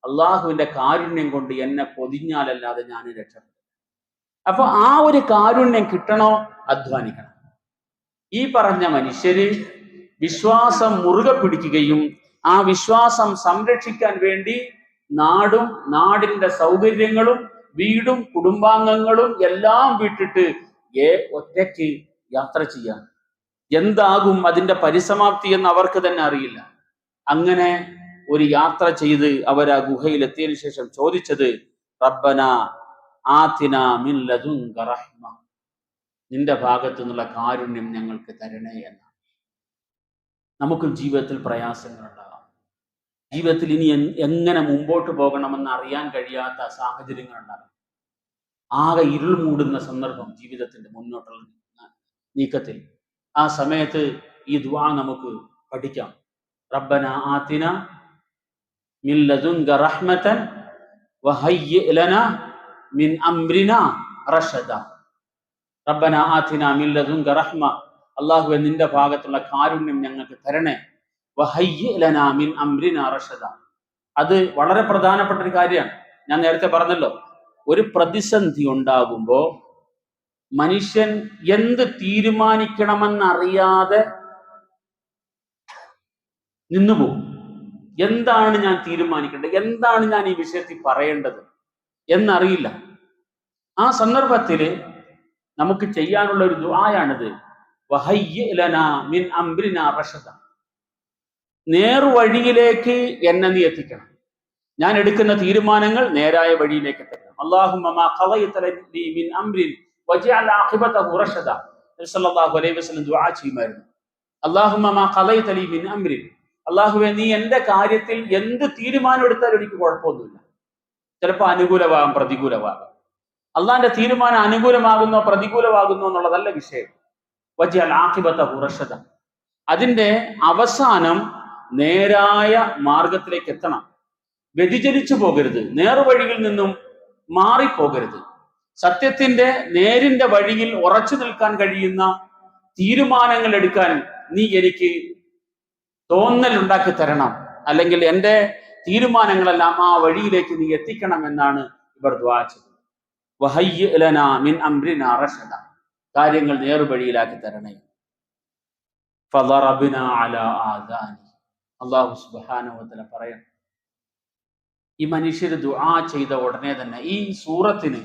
അള്ളാഹുവിന്റെ കാരുണ്യം കൊണ്ട് എന്നെ പൊതിഞ്ഞാലല്ലാതെ ഞാൻ രക്ഷപ്പെടും. അപ്പൊ ആ ഒരു കാരുണ്യം കിട്ടണോ, അധ്വാനിക്കണം. ഈ പറഞ്ഞ മനുഷ്യര് വിശ്വാസം മുറുകെ പിടിക്കുകയും ആ വിശ്വാസം സംരക്ഷിക്കാൻ വേണ്ടി നാടും നാടിന്റെ സൗകര്യങ്ങളും വീടും കുടുംബാംഗങ്ങളും എല്ലാം വിട്ടിട്ട് ഒറ്റയ്ക്ക് യാത്ര ചെയ്യാൻ. എന്താകും അതിന്റെ പരിസമാപ്തി എന്ന് അവർക്ക് തന്നെ അറിയില്ല. അങ്ങനെ ഒരു യാത്ര ചെയ്ത് അവർ ആ ഗുഹയിൽ എത്തിയതിനു ശേഷം ചോദിച്ചത്, റബ്ബന ആതിന മിൻ ലദുൻക റഹ്മ, നിന്റെ ഭാഗത്തു നിന്നുള്ള കാരുണ്യം ഞങ്ങൾക്ക് തരണേ എന്നാണ്. നമുക്കും ജീവിതത്തിൽ പ്രയാസങ്ങളുണ്ടാകാം. ജീവിതത്തിൽ ഇനി എങ്ങനെ മുമ്പോട്ട് പോകണമെന്ന് അറിയാൻ കഴിയാത്ത സാഹചര്യങ്ങൾ ഉണ്ടാകാം. ആകെ ഇരുൾ മൂടുന്ന സന്ദർഭം ജീവിതത്തിന്റെ മുന്നോട്ടുള്ള നീക്കത്തിൽ. ആ സമയത്ത് ഈ ദുആ നമുക്ക് പഠിക്കാം. റബ്ബന ആതിന മിൻ ലദുൻക റഹ്മതൻ വഹയ്യി ലനാ മിൻ അംരിനാ റഷദ. റബ്ബന ആതിന മിൻ ലദുൻക റഹ്മ, അല്ലാഹുവേ നിന്റെ ഭാഗത്തുള്ള കാരുണ്യം ഞങ്ങൾക്ക് തരണേ. വഹയ്യി ലനാ മിൻ അംരിനാ റഷദ. അത് വളരെ പ്രധാനപ്പെട്ട ഒരു കാര്യമാണ്. ഞാൻ നേരത്തെ പറഞ്ഞല്ലോ, ഒരു പ്രതിസന്ധി ഉണ്ടാകുമ്പോൾ മനുഷ്യൻ എന്ത് തീരുമാനിക്കണമെന്നറിയാതെ നിന്നുപോകും. എന്താണ് ഞാൻ തീരുമാനിക്കേണ്ടത്, എന്താണ് ഞാൻ ഈ വിഷയത്തിൽ പറയേണ്ടത് എന്നറിയില്ല. ആ സന്ദർഭത്തിൽ നമുക്ക് ചെയ്യാനുള്ള ഒരു ദുആയാണിത്. വഹയ്യി ലനാ മിൻ അംരിനാ റഷദ. നേർവഴിയിലേക്ക് എന്നെ നീ എത്തിക്കണം. ഞാൻ എടുക്കുന്ന തീരുമാനങ്ങൾ നേരായ വഴിയിലേക്ക് എത്തിക്കണം. അല്ലാഹുമ്മ മാ ഖളൈത ലി മിൻ അംരിൻ വജഅൽ ആഖിബതഹു റഷദ. നബി സല്ലല്ലാഹു അലൈഹി വസല്ലം ദുആ ചെയ്യുമായിരുന്നു. അല്ലാഹുമ്മ മാ ഖളൈത ലി മിൻ അംരിൻ, അല്ലാഹുവേ നീ എന്റെ കാര്യത്തിൽ എന്ത് തീരുമാനം എടുത്താലും എനിക്ക് കുഴപ്പമൊന്നുമില്ല. ചിലപ്പോൾ അനുകൂലമാകും, പ്രതികൂലമാകും. അള്ളാന്റെ തീരുമാനം അനുകൂലമാകുന്നോ പ്രതികൂലമാകുന്നോ എന്നുള്ളതല്ല വിഷയം. വജഅൽ ആഖിബതഹു റഷദ, അതിന്റെ അവസാനം നേരായ മാർഗത്തിലേക്ക് എത്തണം. വ്യതിചലിച്ചു പോകരുത്, നേർവഴിയിൽ നിന്നും മാറിപ്പോകരുത്. സത്യത്തിന്റെ നേരിന്റെ വഴിയിൽ ഉറച്ചു നിൽക്കാൻ കഴിയുന്ന തീരുമാനങ്ങൾ എടുക്കാൻ നീ എനിക്ക് തോന്നൽ ഉണ്ടാക്കി തരണം, അല്ലെങ്കിൽ എൻ്റെ തീരുമാനങ്ങളെല്ലാം ആ വഴിയിലേക്ക് നീ എത്തിക്കണം എന്നാണ് ഇവർ ദുആ ചെയ്തത്. വഹയ്യി ലനാ മിൻ അംരിനാ റഷദ, കാര്യങ്ങൾ നേർവഴിയിലാക്കി തരണേ. ഫളറബ്നാ അലാ ആദാനി, അല്ലാഹു സുബ്ഹാനഹു വ തആല പറയണം. ഈ മനുഷ്യർ ദുആ ചെയ്ത ഉടനെ തന്നെ ഈ സൂറത്തിന്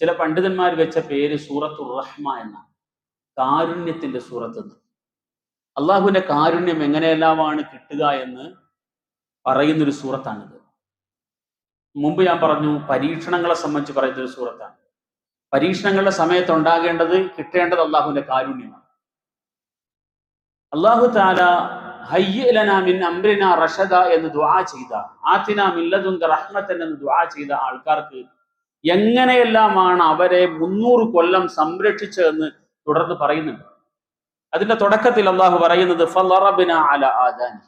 ചില പണ്ഡിതന്മാർ വെച്ച പേര് സൂറത്തുർ റഹ്മ എന്നാണ്. കാരുണ്യത്തിന്റെ സൂറത്ത് എന്ന്. അള്ളാഹുവിന്റെ കാരുണ്യം എങ്ങനെയെല്ലാമാണ് കിട്ടുക എന്ന് പറയുന്നൊരു സൂറത്താണിത്. മുമ്പ് ഞാൻ പറഞ്ഞു, പരീക്ഷണങ്ങളെ സംബന്ധിച്ച് പറയുന്നൊരു സൂറത്താണ്. പരീക്ഷണങ്ങളുടെ സമയത്ത് ഉണ്ടാകേണ്ടത്, കിട്ടേണ്ടത് അള്ളാഹുവിന്റെ കാരുണ്യമാണ്. അല്ലാഹു തആല ഹയ്യി ലനാ മിൻ അംരിനാ റഷദ എന്ന് ദുആ ചെയ്ത, ആതിനാ മിൻ ലദുൻക റഹ്മതൻ എന്ന് ദുആ ചെയ്ത ആൾക്കാർക്ക് എങ്ങനെയെല്ലാമാണ് അവരെ 300 കൊല്ലം സംരക്ഷിച്ചതെന്ന് തുടർന്ന് പറയുന്നുണ്ട്. അതിന്റെ തുടക്കത്തിൽ അള്ളാഹു പറയുന്നത് ഫളറബ്നാ അലാ ആദാനി,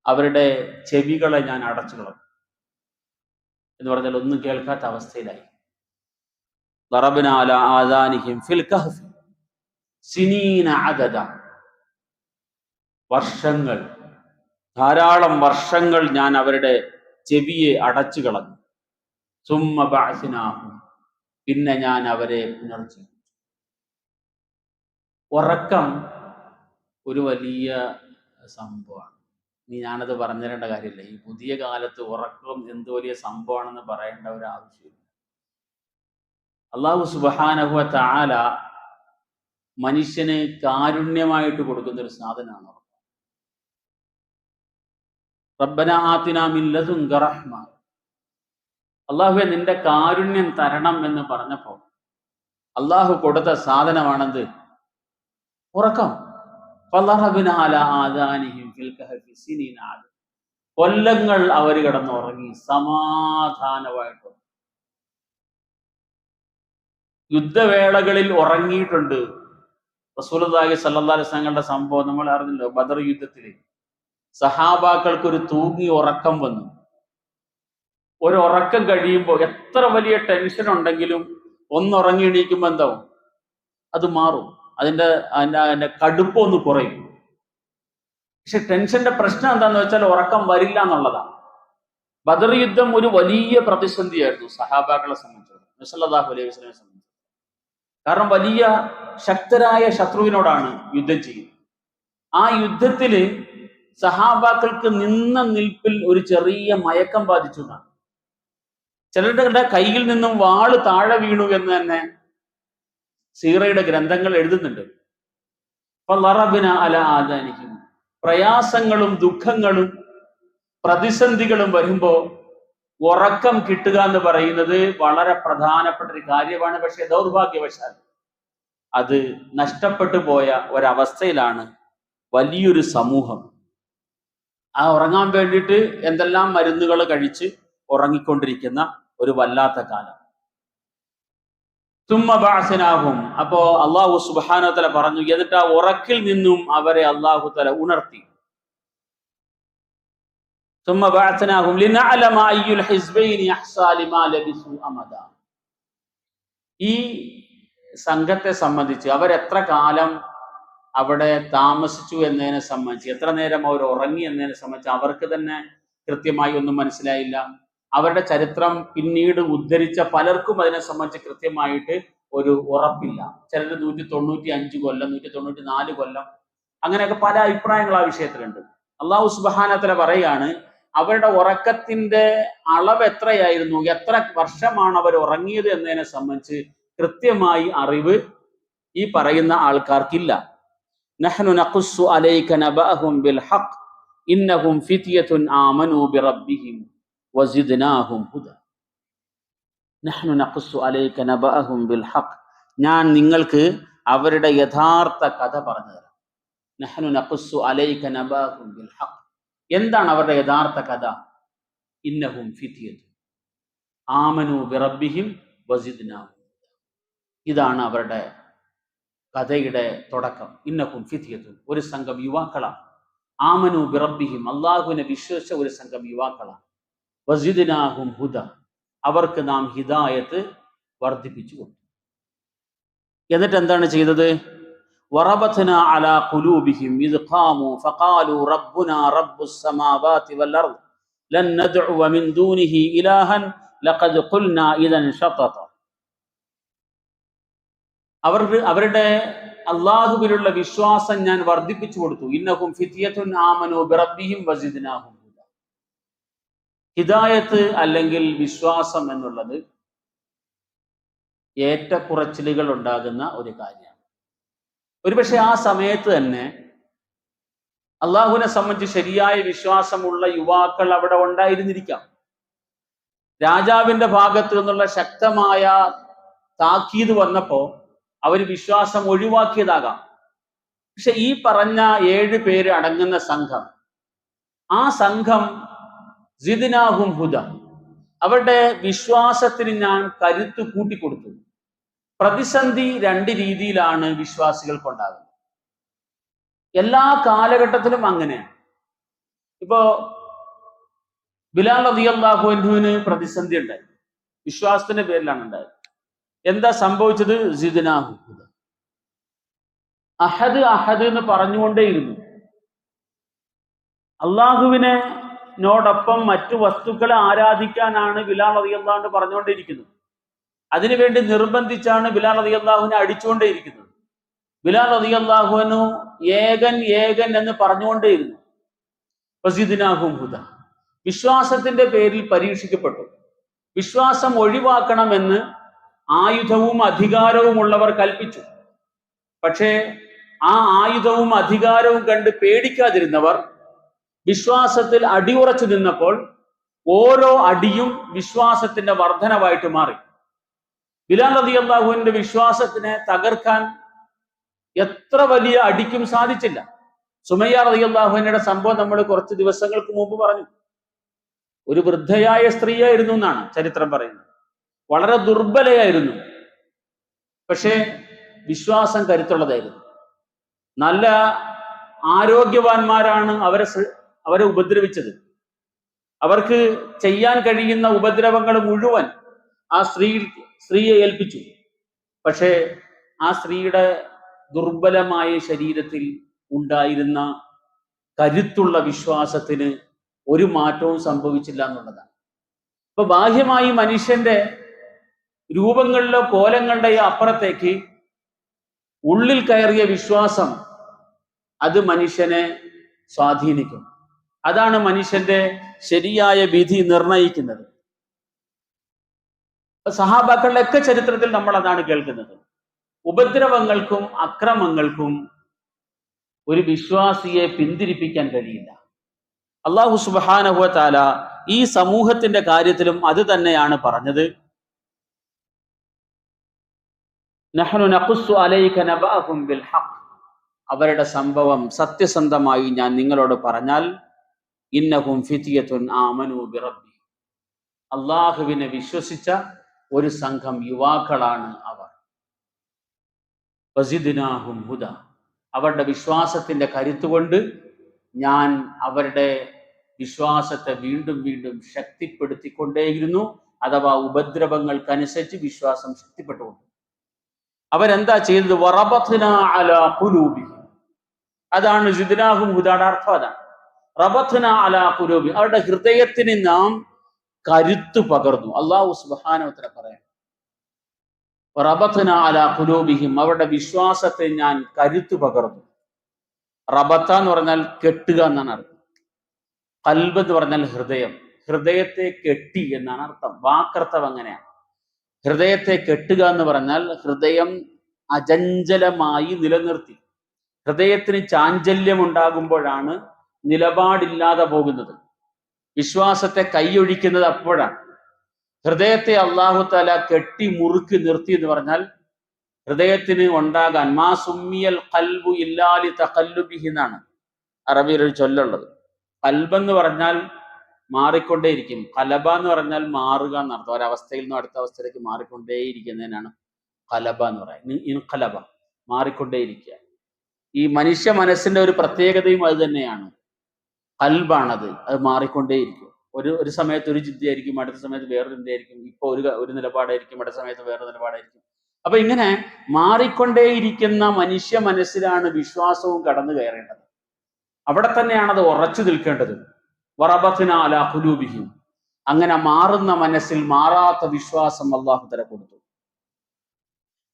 അവരുടെ ചെവികളെ ഞാൻ അടച്ചു കളഞ്ഞു എന്ന് പറഞ്ഞാൽ ഒന്നും കേൾക്കാത്ത അവസ്ഥയിലായി. ളറബ്നാ അലാ ആദാനിഹിം ഫിൽ കഹ്ഫി സിനീന അദദ, വർഷങ്ങൾ, ധാരാളം വർഷങ്ങൾ ഞാൻ അവരുടെ ചെവിയെ അടച്ചു കളഞ്ഞു. സുമ്മ ബഅസ്നാഹും, പിന്നെ ഞാൻ അവരെ പുനർജീവിപ്പിച്ചു. ഉറക്കം ഒരു വലിയ സംഭവമാണ്. ഇനി ഞാനത് പറഞ്ഞു തരേണ്ട കാര്യമില്ല. ഈ പുതിയ കാലത്ത് ഉറക്കം എന്ത് വലിയ സംഭവമാണെന്ന് പറയേണ്ട ഒരു ആവശ്യമില്ല. അല്ലാഹു സുബ്ഹാനഹു വ തആല മനുഷ്യന് കാരുണ്യമായിട്ട് കൊടുക്കുന്ന ഒരു സാധനമാണ് ഉറക്കം. റബ്ബനാ ആതിനാ മിൻ ലദുൻക റഹ്മ, അല്ലാഹുവേ നിന്റെ കാരുണ്യം തരണം എന്ന് പറഞ്ഞപ്പോൾ അള്ളാഹു കൊടുത്ത സാധനമാണെന്ത്? ഉറക്കം. ഫളറബ്നാ അലാ ആദാനിഹിം ഫിൽ കഹ്ഫി സിനീന അദദ, കൊല്ലങ്ങൾ അവർ കിടന്നുറങ്ങി സമാധാനമായിട്ട്. യുദ്ധവേളകളിൽ ഉറങ്ങിയിട്ടുണ്ട്. റസൂലുള്ളാഹി സ്വല്ലല്ലാഹു അലൈഹി വസല്ലമയുടെ സംഭവം നമ്മൾ അറിഞ്ഞല്ലോ. ബദർ യുദ്ധത്തിൽ സഹാബാക്കൾക്ക് ഒരു തൂങ്ങി ഉറക്കം വന്നു. ഒരു ഉറക്കം കഴിയുമ്പോൾ എത്ര വലിയ ടെൻഷൻ ഉണ്ടെങ്കിലും ഒന്നുറങ്ങി എണീക്കുമ്പോൾ എന്താവും? അത് മാറും. അതിന്റെ കടുപ്പൊന്ന് കുറയും. പക്ഷെ ടെൻഷന്റെ പ്രശ്നം എന്താന്ന് വെച്ചാൽ ഉറക്കം വരില്ല എന്നുള്ളതാണ്. ബദർ യുദ്ധം ഒരു വലിയ പ്രതിസന്ധിയായിരുന്നു സഹാബാക്കളെ സംബന്ധിച്ചിടത്തോളം, നബി സല്ലല്ലാഹു അലൈഹി വസല്ലമയെ സംബന്ധിച്ചിടത്തോളം. കാരണം വലിയ ശക്തരായ ശത്രുവിനോടാണ് യുദ്ധം ചെയ്യുന്നത്. ആ യുദ്ധത്തില് സഹാബാക്കൾക്ക് നിന്ന നിൽപ്പിൽ ഒരു ചെറിയ മയക്കം ബാധിച്ചു എന്നാണ്. ചിലരുടെ കയ്യിൽ നിന്നും വാള് താഴെ വീണു എന്ന് തന്നെ സീറയുടെ ഗ്രന്ഥങ്ങൾ എഴുതുന്നുണ്ട്. ഫളറബ്ന അലാ ആദാനിഹിം. പ്രയാസങ്ങളും ദുഃഖങ്ങളും പ്രതിസന്ധികളും വരുമ്പോ ഉറക്കം കിട്ടുക എന്ന് പറയുന്നത് വളരെ പ്രധാനപ്പെട്ട ഒരു കാര്യമാണ്. പക്ഷെ ദൗർഭാഗ്യവശാൽ അത് നഷ്ടപ്പെട്ടു പോയ ഒരവസ്ഥയിലാണ് വലിയൊരു സമൂഹം. ആ ഉറങ്ങാൻ വേണ്ടിയിട്ട് എന്തെല്ലാം മരുന്നുകൾ കഴിച്ച് ഉറങ്ങിക്കൊണ്ടിരിക്കുന്ന ഒരു വല്ലാത്ത കാലം. തുമ്മ ബഅസ്നാഹും. അപ്പോ അല്ലാഹു സുബ്ഹാനഹു വ തആല പറഞ്ഞു, എന്നിട്ട് ആ ഉറക്കിൽ നിന്നും അവരെ അല്ലാഹു തആല ഉണർത്തി. തുമ്മ ബഅസ്നാഹും ലിനഅലമ അയ്യുൽ ഹിസ്ബൈനി അഹ്സാ ലിമാ ലബിസു അമദ. ഈ സംഘത്തെ സംബന്ധിച്ച് അവരെത്ര കാലം അവിടെ താമസിച്ചു എന്നതിനെ സംബന്ധിച്ച്, എത്ര നേരം അവർ ഉറങ്ങി എന്നതിനെ സംബന്ധിച്ച് അവർക്ക് തന്നെ കൃത്യമായി ഒന്നും മനസ്സിലായില്ല. അവരുടെ ചരിത്രം പിന്നീട് ഉദ്ധരിച്ച പലർക്കും അതിനെ സംബന്ധിച്ച് കൃത്യമായിട്ട് ഒരു ഉറപ്പില്ല. ചിലർ 195 കൊല്ലം, 194 കൊല്ലം, അങ്ങനെയൊക്കെ പല അഭിപ്രായങ്ങൾ ആ വിഷയത്തിലുണ്ട്. അല്ലാഹു സുബ്ഹാനഹു വ തആല പറയാണ്, അവരുടെ ഉറക്കത്തിന്റെ അളവ് എത്രയായിരുന്നു, എത്ര വർഷമാണ് അവർ ഉറങ്ങിയത് എന്നതിനെ സംബന്ധിച്ച് കൃത്യമായി അറിവ് ഈ പറയുന്ന ആൾക്കാർക്കില്ല. നഹ്നു നഖുസ്സു അലൈക നബഅഹും ബിൽ ഹഖ് ഇന്നഹും ഫിത്യത്തുൻ ആമനൂ ബിറബ്ബിഹിം വസിദ്നാഹും ഹുദ. നഹ്നു നഖുസ്സു അലൈക നബഅഹും ബിൽ ഹഖ്. ഞാൻ നിങ്ങൾക്ക് അവരുടെ യഥാർത്ഥ കഥ പറഞ്ഞു തരാം. നഹ്നു നഖുസ്സു അലൈക നബഅഹും ബിൽ ഹഖ്. എന്താണ് അവരുടെ യഥാർത്ഥ കഥ? ഇന്നഹും ഫിത്യത്തുൻ ആമനൂ ബിറബ്ബിഹിം വസിദ്നാഹും. ഇതാണ് അവരുടെ കഥയുടെ തുടക്കം. ഇന്നഹും ഫിത്യത്തുൻ, ഒരു സംഘം യുവാക്കളാണ്. ആമനു ബിറബ്ബിഹിം, അല്ലാഹുവിനെ വിശ്വസിച്ച ഒരു സംഘം യുവാക്കളാണ്. വസിദ്നാഹും ഹുദ, അവർക്ക് നാം ഹിദായത്ത് വർദ്ധിപ്പിച്ചു കൊടുത്തു. എന്നിട്ട് എന്താണ് ചെയ്തത്? വറബത്നാ അലാ ഖുലൂബിഹിം ഇദ് ഖാമു ഫഖാലു റബ്ബുനാ റബ്ബുസ് സമാവാതി വൽ അർദ് ലൻ നദ്ഉ മിൻ ദൂനിഹി ഇലാഹൻ ലഖദ് ഖുൽനാ ഇദൻ ശതത. അവരുടെ അള്ളാഹുവിലുള്ള വിശ്വാസം ഞാൻ വർദ്ധിപ്പിച്ചു കൊടുത്തു. ഇന്നഹും ഫിത്യത്തുൻ ആമനു ബിറബ്ബിഹിം വസിദ്നാഹും ഹുദ. ഹിദായത്ത് അല്ലെങ്കിൽ വിശ്വാസം എന്നുള്ളത് ഏറ്റക്കുറച്ചിലുകൾ ഉണ്ടാകുന്ന ഒരു കാര്യമാണ്. ഒരുപക്ഷെ ആ സമയത്ത് തന്നെ അള്ളാഹുവിനെ സംബന്ധിച്ച് ശരിയായ വിശ്വാസമുള്ള യുവാക്കൾ അവിടെ ഉണ്ടായിരുന്നിരിക്കാം. രാജാവിന്റെ ഭാഗത്ത് നിന്നുള്ള ശക്തമായ താക്കീത് വന്നപ്പോ അവർ വിശ്വാസം ഒഴിവാക്കിയതാകാം. പക്ഷെ ഈ പറഞ്ഞ 7 പേര് അടങ്ങുന്ന സംഘം, ആ സംഘം സിദ്നാഹും ഹുദ, അവരുടെ വിശ്വാസത്തിന് ഞാൻ കരുത്ത് കൂട്ടിക്കൊടുത്തു. പ്രതിസന്ധി 2 രീതിയിലാണ് വിശ്വാസികൾക്കുണ്ടാകുന്നത്. എല്ലാ കാലഘട്ടത്തിലും അങ്ങനെയാണ്. ഇപ്പോ ബിലാൽ റളിയല്ലാഹു അൻഹുവിന് പ്രതിസന്ധി ഉണ്ടായി, വിശ്വാസത്തിന്റെ പേരിലാണ് ഉണ്ടായത്. എന്താ സംഭവിച്ചത്? സിദ്നാഹു ഹുദ. അഹദ് അഹദ് എന്ന് പറഞ്ഞുകൊണ്ടേയിരുന്നു. അള്ളാഹുവിനോടൊപ്പം മറ്റു വസ്തുക്കളെ ആരാധിക്കാനാണ് ബിലാൽ റളിയല്ലാഹു അൻഹു പറഞ്ഞുകൊണ്ടേയിരിക്കുന്നത്. അതിനുവേണ്ടി നിർബന്ധിച്ചാണ് ബിലാൽ റളിയല്ലാഹുവിനെ അടിച്ചുകൊണ്ടേയിരിക്കുന്നത്. ബിലാൽ റളിയല്ലാഹു അൻഹു ഏകൻ ഏകൻ എന്ന് പറഞ്ഞുകൊണ്ടേയിരുന്നു. വസിദ്നാഹും ഹുദ. വിശ്വാസത്തിന്റെ പേരിൽ പരീക്ഷിക്കപ്പെട്ടു. വിശ്വാസം ഒഴിവാക്കണമെന്ന് ആയുധവും അധികാരവും ഉള്ളവർ കൽപ്പിച്ചു. പക്ഷേ ആ ആയുധവും അധികാരവും കണ്ട് പേടിക്കാതിരുന്നവർ വിശ്വാസത്തിൽ അടിയുറച്ചു നിന്നപ്പോൾ ഓരോ അടിയും വിശ്വാസത്തിന്റെ വർധനവായിട്ട് മാറി. ബിലാൽ റളിയല്ലാഹുവിന്റെ വിശ്വാസത്തിനെ തകർക്കാൻ എത്ര വലിയ അടിക്കും സാധിച്ചില്ല. സുമയ്യ റളിയല്ലാഹുവിന്റെ സംഭവം നമ്മൾ കുറച്ച് ദിവസങ്ങൾക്ക് മുമ്പ് പറഞ്ഞു. ഒരു വൃദ്ധയായ സ്ത്രീയായിരുന്നു എന്നാണ് ചരിത്രം പറയുന്നത്. വളരെ ദുർബലയായിരുന്നു. പക്ഷേ വിശ്വാസം കരുത്തുള്ളതായിരുന്നു. നല്ല ആരോഗ്യവാന്മാരാണ് അവരെ ഉപദ്രവിച്ചത്. അവർക്ക് ചെയ്യാൻ കഴിയുന്ന ഉപദ്രവങ്ങൾ മുഴുവൻ ആ സ്ത്രീയെ ഏൽപ്പിച്ചു. പക്ഷേ ആ സ്ത്രീയുടെ ദുർബലമായ ശരീരത്തിൽ ഉണ്ടായിരുന്ന കരുത്തുള്ള വിശ്വാസത്തിന് ഒരു മാറ്റവും സംഭവിച്ചില്ല എന്നുള്ളതാണ്. ഇപ്പൊ ബാഹ്യമായി മനുഷ്യന്റെ രൂപങ്ങളിലോ കോലങ്ങളുടെയോ അപ്പുറത്തേക്ക് ഉള്ളിൽ കയറിയ വിശ്വാസം അത് മനുഷ്യനെ സ്വാധീനിക്കും. അതാണ് മനുഷ്യന്റെ ശരിയായ വിധി നിർണയിക്കുന്നത്. സഹാബാക്കളുടെ ഒക്കെ ചരിത്രത്തിൽ നമ്മൾ അതാണ് കേൾക്കുന്നത്. ഉപദ്രവങ്ങൾക്കും അക്രമങ്ങൾക്കും ഒരു വിശ്വാസിയെ പിന്തിരിപ്പിക്കാൻ കഴിയില്ല. അല്ലാഹു സുബ്ഹാനഹു വ തആല ഈ സമൂഹത്തിന്റെ കാര്യത്തിലും അത് തന്നെയാണ് പറഞ്ഞത്. നഹ്നു നഖുസ്സു അലൈക നബഅഹും ബിൽ ഹഖ്, അവരുടെ സംഭവം സത്യസന്ധമായി ഞാൻ നിങ്ങളോട് പറഞ്ഞാൽ, ഇന്നഹും ഫിത്യത്തുൻ ആമനു ബിറബ്ബി, അള്ളാഹുവിനെ വിശ്വസിച്ച ഒരു സംഘം യുവാക്കളാണ് അവർ. വസിദ്നാഹും ഹുദ, അവരുടെ വിശ്വാസത്തിന്റെ കരുത്തുകൊണ്ട് ഞാൻ അവരുടെ വിശ്വാസത്തെ വീണ്ടും വീണ്ടും ശക്തിപ്പെടുത്തിക്കൊണ്ടേയിരുന്നു. അഥവാ ഉപദ്രവങ്ങൾക്കനുസരിച്ച് വിശ്വാസം ശക്തിപ്പെട്ടുകൊണ്ട് അവരെന്താ ചെയ്തത്? വറബത്നാ അലാ ഖുലൂബിഹിം, അതാണ് സിദ്നാഹും ഹുദയുടെ അർത്ഥം. അതാണ് റബത്നാ അലാ ഖുലൂബിഹിം, അവരുടെ ഹൃദയത്തിന് നാം കരുത്ത് പകർന്നു. അല്ലാഹു സുബ്ഹാനഹു വ തആല പറയാം, റബത്നാ അലാ ഖുലൂബിഹിം, അവരുടെ വിശ്വാസത്തെ ഞാൻ കരുത്ത് പകർന്നു. റബത്ത എന്ന് പറഞ്ഞാൽ കെട്ടുക എന്നാണ് അർത്ഥം. ഖൽബ് എന്ന് പറഞ്ഞാൽ ഹൃദയം, ഹൃദയത്തെ കെട്ടി എന്നാണ് അർത്ഥം. വാക്കർത്ഥം അങ്ങനെയാണ്. ഹൃദയത്തെ കെട്ടുക എന്ന് പറഞ്ഞാൽ ഹൃദയം അചഞ്ചലമായി നിലനിർത്തി. ഹൃദയത്തിന് ചാഞ്ചല്യം ഉണ്ടാകുമ്പോഴാണ് നിലപാടില്ലാതെ പോകുന്നത്. വിശ്വാസത്തെ കൈയൊഴിക്കുന്നത് അപ്പോഴാണ്. ഹൃദയത്തെ അല്ലാഹു തആല കെട്ടി മുറുക്കി നിർത്തി എന്ന് പറഞ്ഞാൽ ഹൃദയത്തിന് ഉണ്ടാകാൻ മാ സുമ്മിയൽ ഖൽബു ഇല്ലാ ലി തഖല്ലുബിഹി എന്നാണ് അറബിയിൽ ഒരു ചൊല്ലുള്ളത്. ഖൽബ് എന്ന് പറഞ്ഞാൽ മാറിക്കൊണ്ടേയിരിക്കും. ഖലബ എന്ന് പറഞ്ഞാൽ മാറുക എന്നർത്ഥം. ഒരവസ്ഥയിൽ നിന്ന് അടുത്ത അവസ്ഥയിലേക്ക് മാറിക്കൊണ്ടേയിരിക്കുന്നതിനാണ് ഖലബ എന്ന് പറയുന്നത്. ഇൻഖലബ, മാറിക്കൊണ്ടേയിരിക്കുക. ഈ മനുഷ്യ മനസ്സിന്റെ ഒരു പ്രത്യേകതയും അത് തന്നെയാണ്. ഖൽബാണത്, അത് മാറിക്കൊണ്ടേയിരിക്കും. ഒരു സമയത്ത് ഒരു ചിന്തയായിരിക്കും, അടുത്ത സമയത്ത് വേറൊരു ചിന്തയായിരിക്കും. ഇപ്പൊ ഒരു നിലപാടായിരിക്കും, അടുത്ത സമയത്ത് വേറൊരു നിലപാടായിരിക്കും. അപ്പൊ ഇങ്ങനെ മാറിക്കൊണ്ടേയിരിക്കുന്ന മനുഷ്യ മനസ്സിലാണ് വിശ്വാസവും കടന്നു കയറേണ്ടത്. അവിടെ തന്നെയാണ് അത് ഉറച്ചു നിൽക്കേണ്ടത്. വറബത്നാ അലാ ഖുലൂബിഹിം, അങ്ങനെ മാറുന്ന മനസ്സിൽ മാറാത്ത വിശ്വാസം അല്ലാഹു തആല കൊടുത്തു.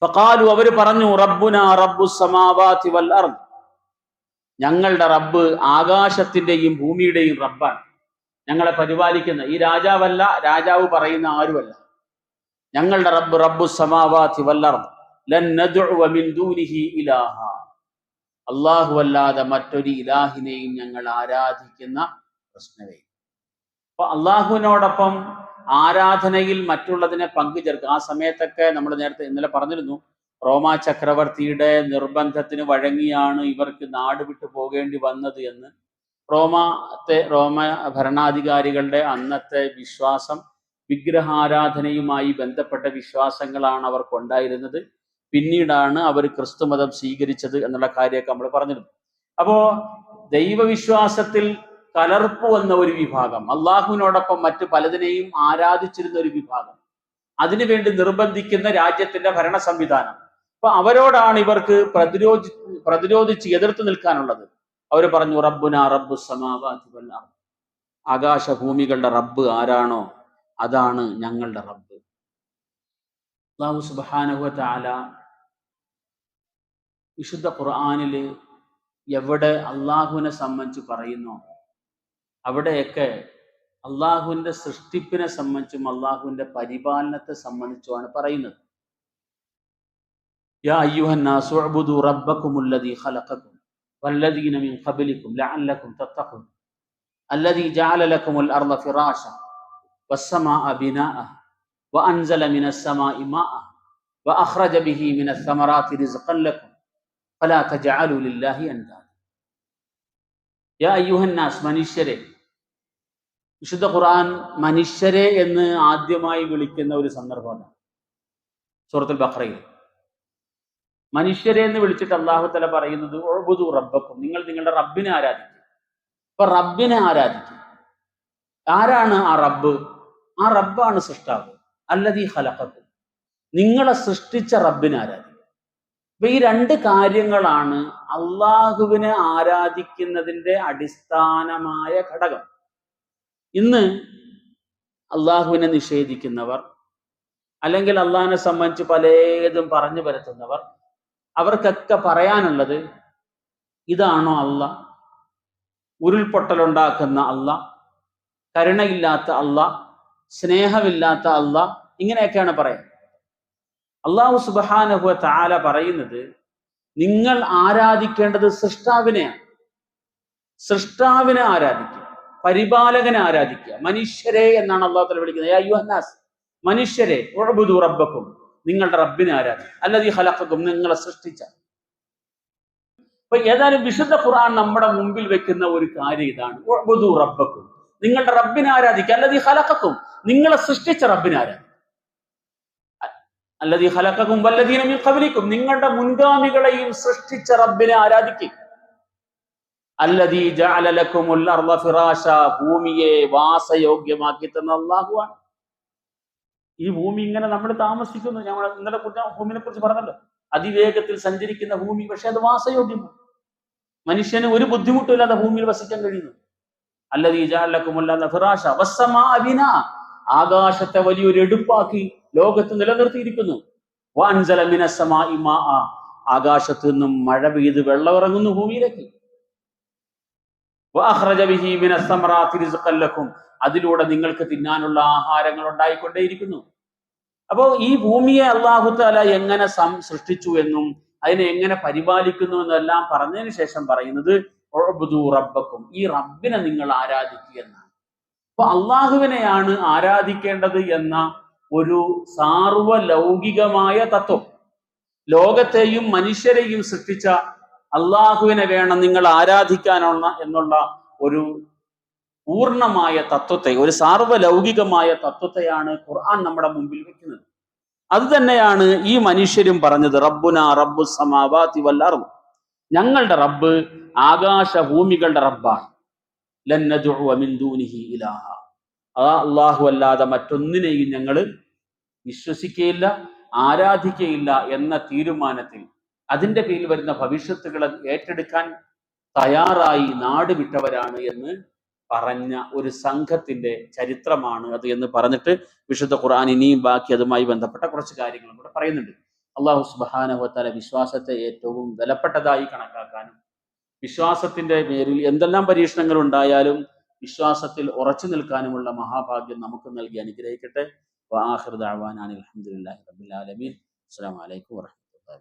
ഫഖാലു, അവര് പറഞ്ഞു, റബ്ബുനാ റബ്ബുസ് സമാവാതി വൽ അർദ്, ഞങ്ങളുടെ റബ്ബ് ആകാശത്തിന്റെയും ഭൂമിയുടെയും റബ്ബാണ്, ഞങ്ങളെ പരിപാലിക്കുന്ന. ഈ രാജാവല്ല, രാജാവ് പറയുന്ന ആരുമല്ല. ഞങ്ങളുടെ റബ്ബ് റബ്ബുസ് സമാവാതി വൽ അർദ് ലൻ നദ്ഉ മിൻ ദൂനിഹി ഇലാഹ, അല്ലാഹു അല്ലാതെ മറ്റൊരു ഇലാഹിനെയും ഞങ്ങൾ ആരാധിക്കുന്ന പ്രശ്നമേ. അപ്പൊ അള്ളാഹുവിനോടൊപ്പം ആരാധനയിൽ മറ്റുള്ളതിനെ പങ്കുചേർക്കുക. ആ സമയത്തൊക്കെ നമ്മൾ നേരത്തെ ഇന്നലെ പറഞ്ഞിരുന്നു, റോമാ ചക്രവർത്തിയുടെ നിർബന്ധത്തിന് വഴങ്ങിയാണ് ഇവർക്ക് നാട് വിട്ടു പോകേണ്ടി വന്നത് എന്ന്. റോമ ഭരണാധികാരികളുടെ അന്നത്തെ വിശ്വാസം വിഗ്രഹാരാധനയുമായി ബന്ധപ്പെട്ട വിശ്വാസങ്ങളാണ് അവർക്കുണ്ടായിരുന്നത്. പിന്നീടാണ് അവർ ക്രിസ്തുമതം സ്വീകരിച്ചത് എന്നുള്ള കാര്യമൊക്കെ നമ്മൾ പറഞ്ഞിരുന്നു. അപ്പോ ദൈവവിശ്വാസത്തിൽ കലർപ്പ് വന്ന ഒരു വിഭാഗം, അള്ളാഹുവിനോടൊപ്പം മറ്റു പലതിനെയും ആരാധിച്ചിരുന്ന ഒരു വിഭാഗം, അതിനുവേണ്ടി നിർബന്ധിക്കുന്ന രാജ്യത്തിന്റെ ഭരണ സംവിധാനം. അപ്പൊ അവരോടാണ് ഇവർക്ക് പ്രതിരോധിച്ച് എതിർത്ത് നിൽക്കാനുള്ളത്. അവർ പറഞ്ഞു, റബ്ബുനാ റബ്ബുസ് സമാവാതി വൽ അർദ്, ആകാശഭൂമികളുടെ റബ്ബ് ആരാണോ അതാണ് ഞങ്ങളുടെ റബ്ബ്. അല്ലാഹു സുബ്ഹാനഹു വ തആല വിശുദ്ധ ഖുർആനില് എവിടെ അള്ളാഹുവിനെ സംബന്ധിച്ച് പറയുന്നോ അവിടെയൊക്കെ അള്ളാഹുവിന്റെ സൃഷ്ടിപ്പിനെ സംബന്ധിച്ചും അള്ളാഹുവിന്റെ പരിപാലനത്തെ സംബന്ധിച്ചുമാണ് പറയുന്നത്. യാ അയ്യുഹന്നാസു ഉഅ്ബുദു റബ്ബക്കുമുല്ലദീ ഖലഖക്കും വല്ലദീന മിൻ ഖബ്ലിക്കും ലഅല്ലക്കും തത്തഖൂൻ അല്ലദീ ജഅല ലക്കുമുൽ അർള ഫിറാശ വസ്സമാഅ ബിനാഅ വഅൻസല മിനസ് സമാഇ മാഅ വഅഖ്റജ ബിഹി മിനസ് സമറാത്തി റിസ്ഖൻ ലക്കും ഫലാ തജഅലു ലില്ലാഹി അൻദാദ. യാ അയ്യുഹന്നാസ്, മനുഷ്യരെ. വിശുദ്ധ ഖുർആൻ മനുഷ്യരെ എന്ന് ആദ്യമായി വിളിക്കുന്ന ഒരു സന്ദർഭമാണ് സൂറത്തുൽ ബഖറയിൽ. മനുഷ്യരെ എന്ന് വിളിച്ചിട്ട് അല്ലാഹു തആല പറയുന്നത് ഉഅ്ബുദു റബ്ബക്കും, നിങ്ങൾ നിങ്ങളുടെ റബ്ബിനെ ആരാധിക്കുക. അപ്പൊ റബ്ബിനെ ആരാധിക്കുക. ആരാണ് ആ റബ്ബ്? ആ റബ്ബാണ് സൃഷ്ടാവ്. അല്ലദീ ഖലഖക്കും, നിങ്ങളെ സൃഷ്ടിച്ച റബ്ബിനെ ആരാധിക്കുക. അപ്പൊ ഈ രണ്ട് കാര്യങ്ങളാണ് അള്ളാഹുവിനെ ആരാധിക്കുന്നതിന്റെ അടിസ്ഥാനമായ ഘടകം. ഇന്ന് അള്ളാഹുവിനെ നിഷേധിക്കുന്നവർ, അല്ലെങ്കിൽ അള്ളാഹിനെ സംബന്ധിച്ച് പലതും പറഞ്ഞു പരത്തുന്നവർ, അവർക്കൊക്കെ പറയാനുള്ളത് ഇതാണോ അള്ളാഹ്? ഉരുൾപൊട്ടലുണ്ടാക്കുന്ന അള്ളാഹ്, കരുണയില്ലാത്ത അള്ളാഹ്, സ്നേഹമില്ലാത്ത അള്ളാഹ്, ഇങ്ങനെയൊക്കെയാണ് പറയുന്നത്. അള്ളാഹു സുബ്ഹാനഹു വ തആല പറയുന്നത് നിങ്ങൾ ആരാധിക്കേണ്ടത് സൃഷ്ടാവിനെയാണ്. സൃഷ്ടാവിനെ ആരാധിക്കുക, പരിപാലകനെ ആരാധിക്കുക. മനുഷ്യരെ എന്നാണ് അള്ളാഹു തആല വിളിക്കുന്നത്. യാ അയ്യുഹന്നാസ്, മനുഷ്യരെ, ഉഅ്ബുദു റബ്ബക്കും, നിങ്ങളുടെ റബ്ബിനെ ആരാധിക്കുക. അല്ലദീ ഖലഖക്കും, നിങ്ങളെ സൃഷ്ടിച്ച. അപ്പൊ ഏതായാലും വിശുദ്ധ ഖുർആൻ നമ്മുടെ മുമ്പിൽ വെക്കുന്ന ഒരു കാര്യം ഇതാണ്: ഉഅ്ബുദു റബ്ബക്കും, നിങ്ങളുടെ റബ്ബിനെ ആരാധിക്കുക. അല്ലദീ ഖലഖക്കും, നിങ്ങളെ സൃഷ്ടിച്ച റബ്ബിനെ ആരാധിക്കുക. അല്ലദീ ഖലഖക്കും വല്ലദീന മിൻ ഖബ്ലിക്കും, നിങ്ങളുടെ മുൻഗാമികളെയും സൃഷ്ടിച്ച റബ്ബിനെ ആരാധിക്കുക. അല്ലദീ ജഅല ലക്കുമുൽ അർള ഫിറാശ, ഭൂമിയെ വാസയോഗ്യമാക്കി തന്ന അല്ലാഹുവാണ്. ഈ ഭൂമി ഇങ്ങനെ നമ്മൾ താമസിക്കുന്നു. ഞങ്ങൾ ഇന്നലെ ഭൂമിനെ കുറിച്ച് പറഞ്ഞല്ലോ, അതിവേഗത്തിൽ സഞ്ചരിക്കുന്ന ഭൂമി. പക്ഷെ അത് വാസയോഗ്യമാണ്. മനുഷ്യന് ഒരു ബുദ്ധിമുട്ടില്ലാതെ ഭൂമിയിൽ വസിക്കാൻ കഴിയുന്നു. അല്ലദീ ജഅല ലക്കുമുൽ അർള ഫിറാശ വസ്സമാഅ ബിനാ, ആകാശത്തെ വലിയൊരു എടുപ്പാക്കി ലോകത്ത് നിലനിർത്തിയിരിക്കുന്നു. വഅൻസല മിനസ് സമാഇ മാഅ, ആകാശത്ത് നിന്നും മഴ പെയ്ത് വെള്ളം ഇറങ്ങുന്നു ഭൂമിയിലേക്ക്. വഅഖ്റജ ബിഹി മിനസ് സമറാത്തി റിസ്ഖൻ ലക്കും, അതിലൂടെ നിങ്ങൾക്ക് തിന്നാനുള്ള ആഹാരങ്ങൾ ഉണ്ടായിക്കൊണ്ടേയിരിക്കുന്നു. അപ്പോ ഈ ഭൂമിയെ അല്ലാഹു തആല എങ്ങനെ സൃഷ്ടിച്ചു എന്നും അതിനെ എങ്ങനെ പരിപാലിക്കുന്നു എന്നെല്ലാം പറഞ്ഞതിന് ശേഷം പറയുന്നത് ഉഅ്ബുദു റബ്ബക്കും, ഈ റബ്ബിനെ നിങ്ങൾ ആരാധിക്കുക എന്നാണ്. അപ്പൊ അള്ളാഹുവിനെയാണ് ആരാധിക്കേണ്ടത് എന്ന ഒരു സാർവലൗകികമായ തത്വം, ലോകത്തെയും മനുഷ്യരെയും സൃഷ്ടിച്ച അള്ളാഹുവിനെ വേണം നിങ്ങൾ ആരാധിക്കാനുള്ള എന്നുള്ള ഒരു പൂർണ്ണമായ തത്വത്തെ, ഒരു സാർവലൗകികമായ തത്വത്തെയാണ് ഖുർആൻ നമ്മുടെ മുമ്പിൽ വെക്കുന്നത്. അത് തന്നെയാണ് ഈ മനുഷ്യരും പറഞ്ഞത്. റബ്ബുനാ റബ്ബുസ് സമാവാതി വൽ അർദ്, ഞങ്ങളുടെ റബ്ബ് ആകാശഭൂമികളുടെ റബ്ബാണ്. ലൻ നദ്ഉ മിൻ ദൂനിഹി ഇലാഹ, അല്ലാഹു അല്ലാതെ മറ്റൊന്നിനെയും ഞങ്ങൾ വിശ്വസിക്കുകയില്ല, ആരാധിക്കുകയില്ല എന്ന തീരുമാനത്തിൽ, അതിന്റെ പേരിൽ വരുന്ന ഭവിഷ്യത്തുകളെ ഏറ്റെടുക്കാൻ തയ്യാറായി നാട് വിട്ടവരാണ് എന്ന് പറഞ്ഞ ഒരു സംഘത്തിന്റെ ചരിത്രമാണ് അത് എന്ന് പറഞ്ഞിട്ട് വിശുദ്ധ ഖുർആൻ ഇനിയും ബാക്കി അതുമായി ബന്ധപ്പെട്ട കുറച്ച് കാര്യങ്ങളും കൂടെ പറയുന്നുണ്ട്. അല്ലാഹു സുബ്ഹാനഹു വ തആല വിശ്വാസത്തെ ഏറ്റവും വിലപ്പെട്ടതായി കണക്കാക്കാനും, വിശ്വാസത്തിന്റെ പേരിൽ എന്തെല്ലാം പരീക്ഷണങ്ങൾ ഉണ്ടായാലും വിശ്വാസത്തിൽ ഉറച്ചു നിൽക്കാനുമുള്ള മഹാഭാഗ്യം നമുക്ക് നൽകി അനുഗ്രഹിക്കട്ടെ. വആഖിറു ദഅവാനാ അൽഹംദുലില്ലാഹി റബ്ബിൽ ആലമീൻ. അസ്സലാമു അലൈക്കും വറഹ്മത്തുള്ളാഹി.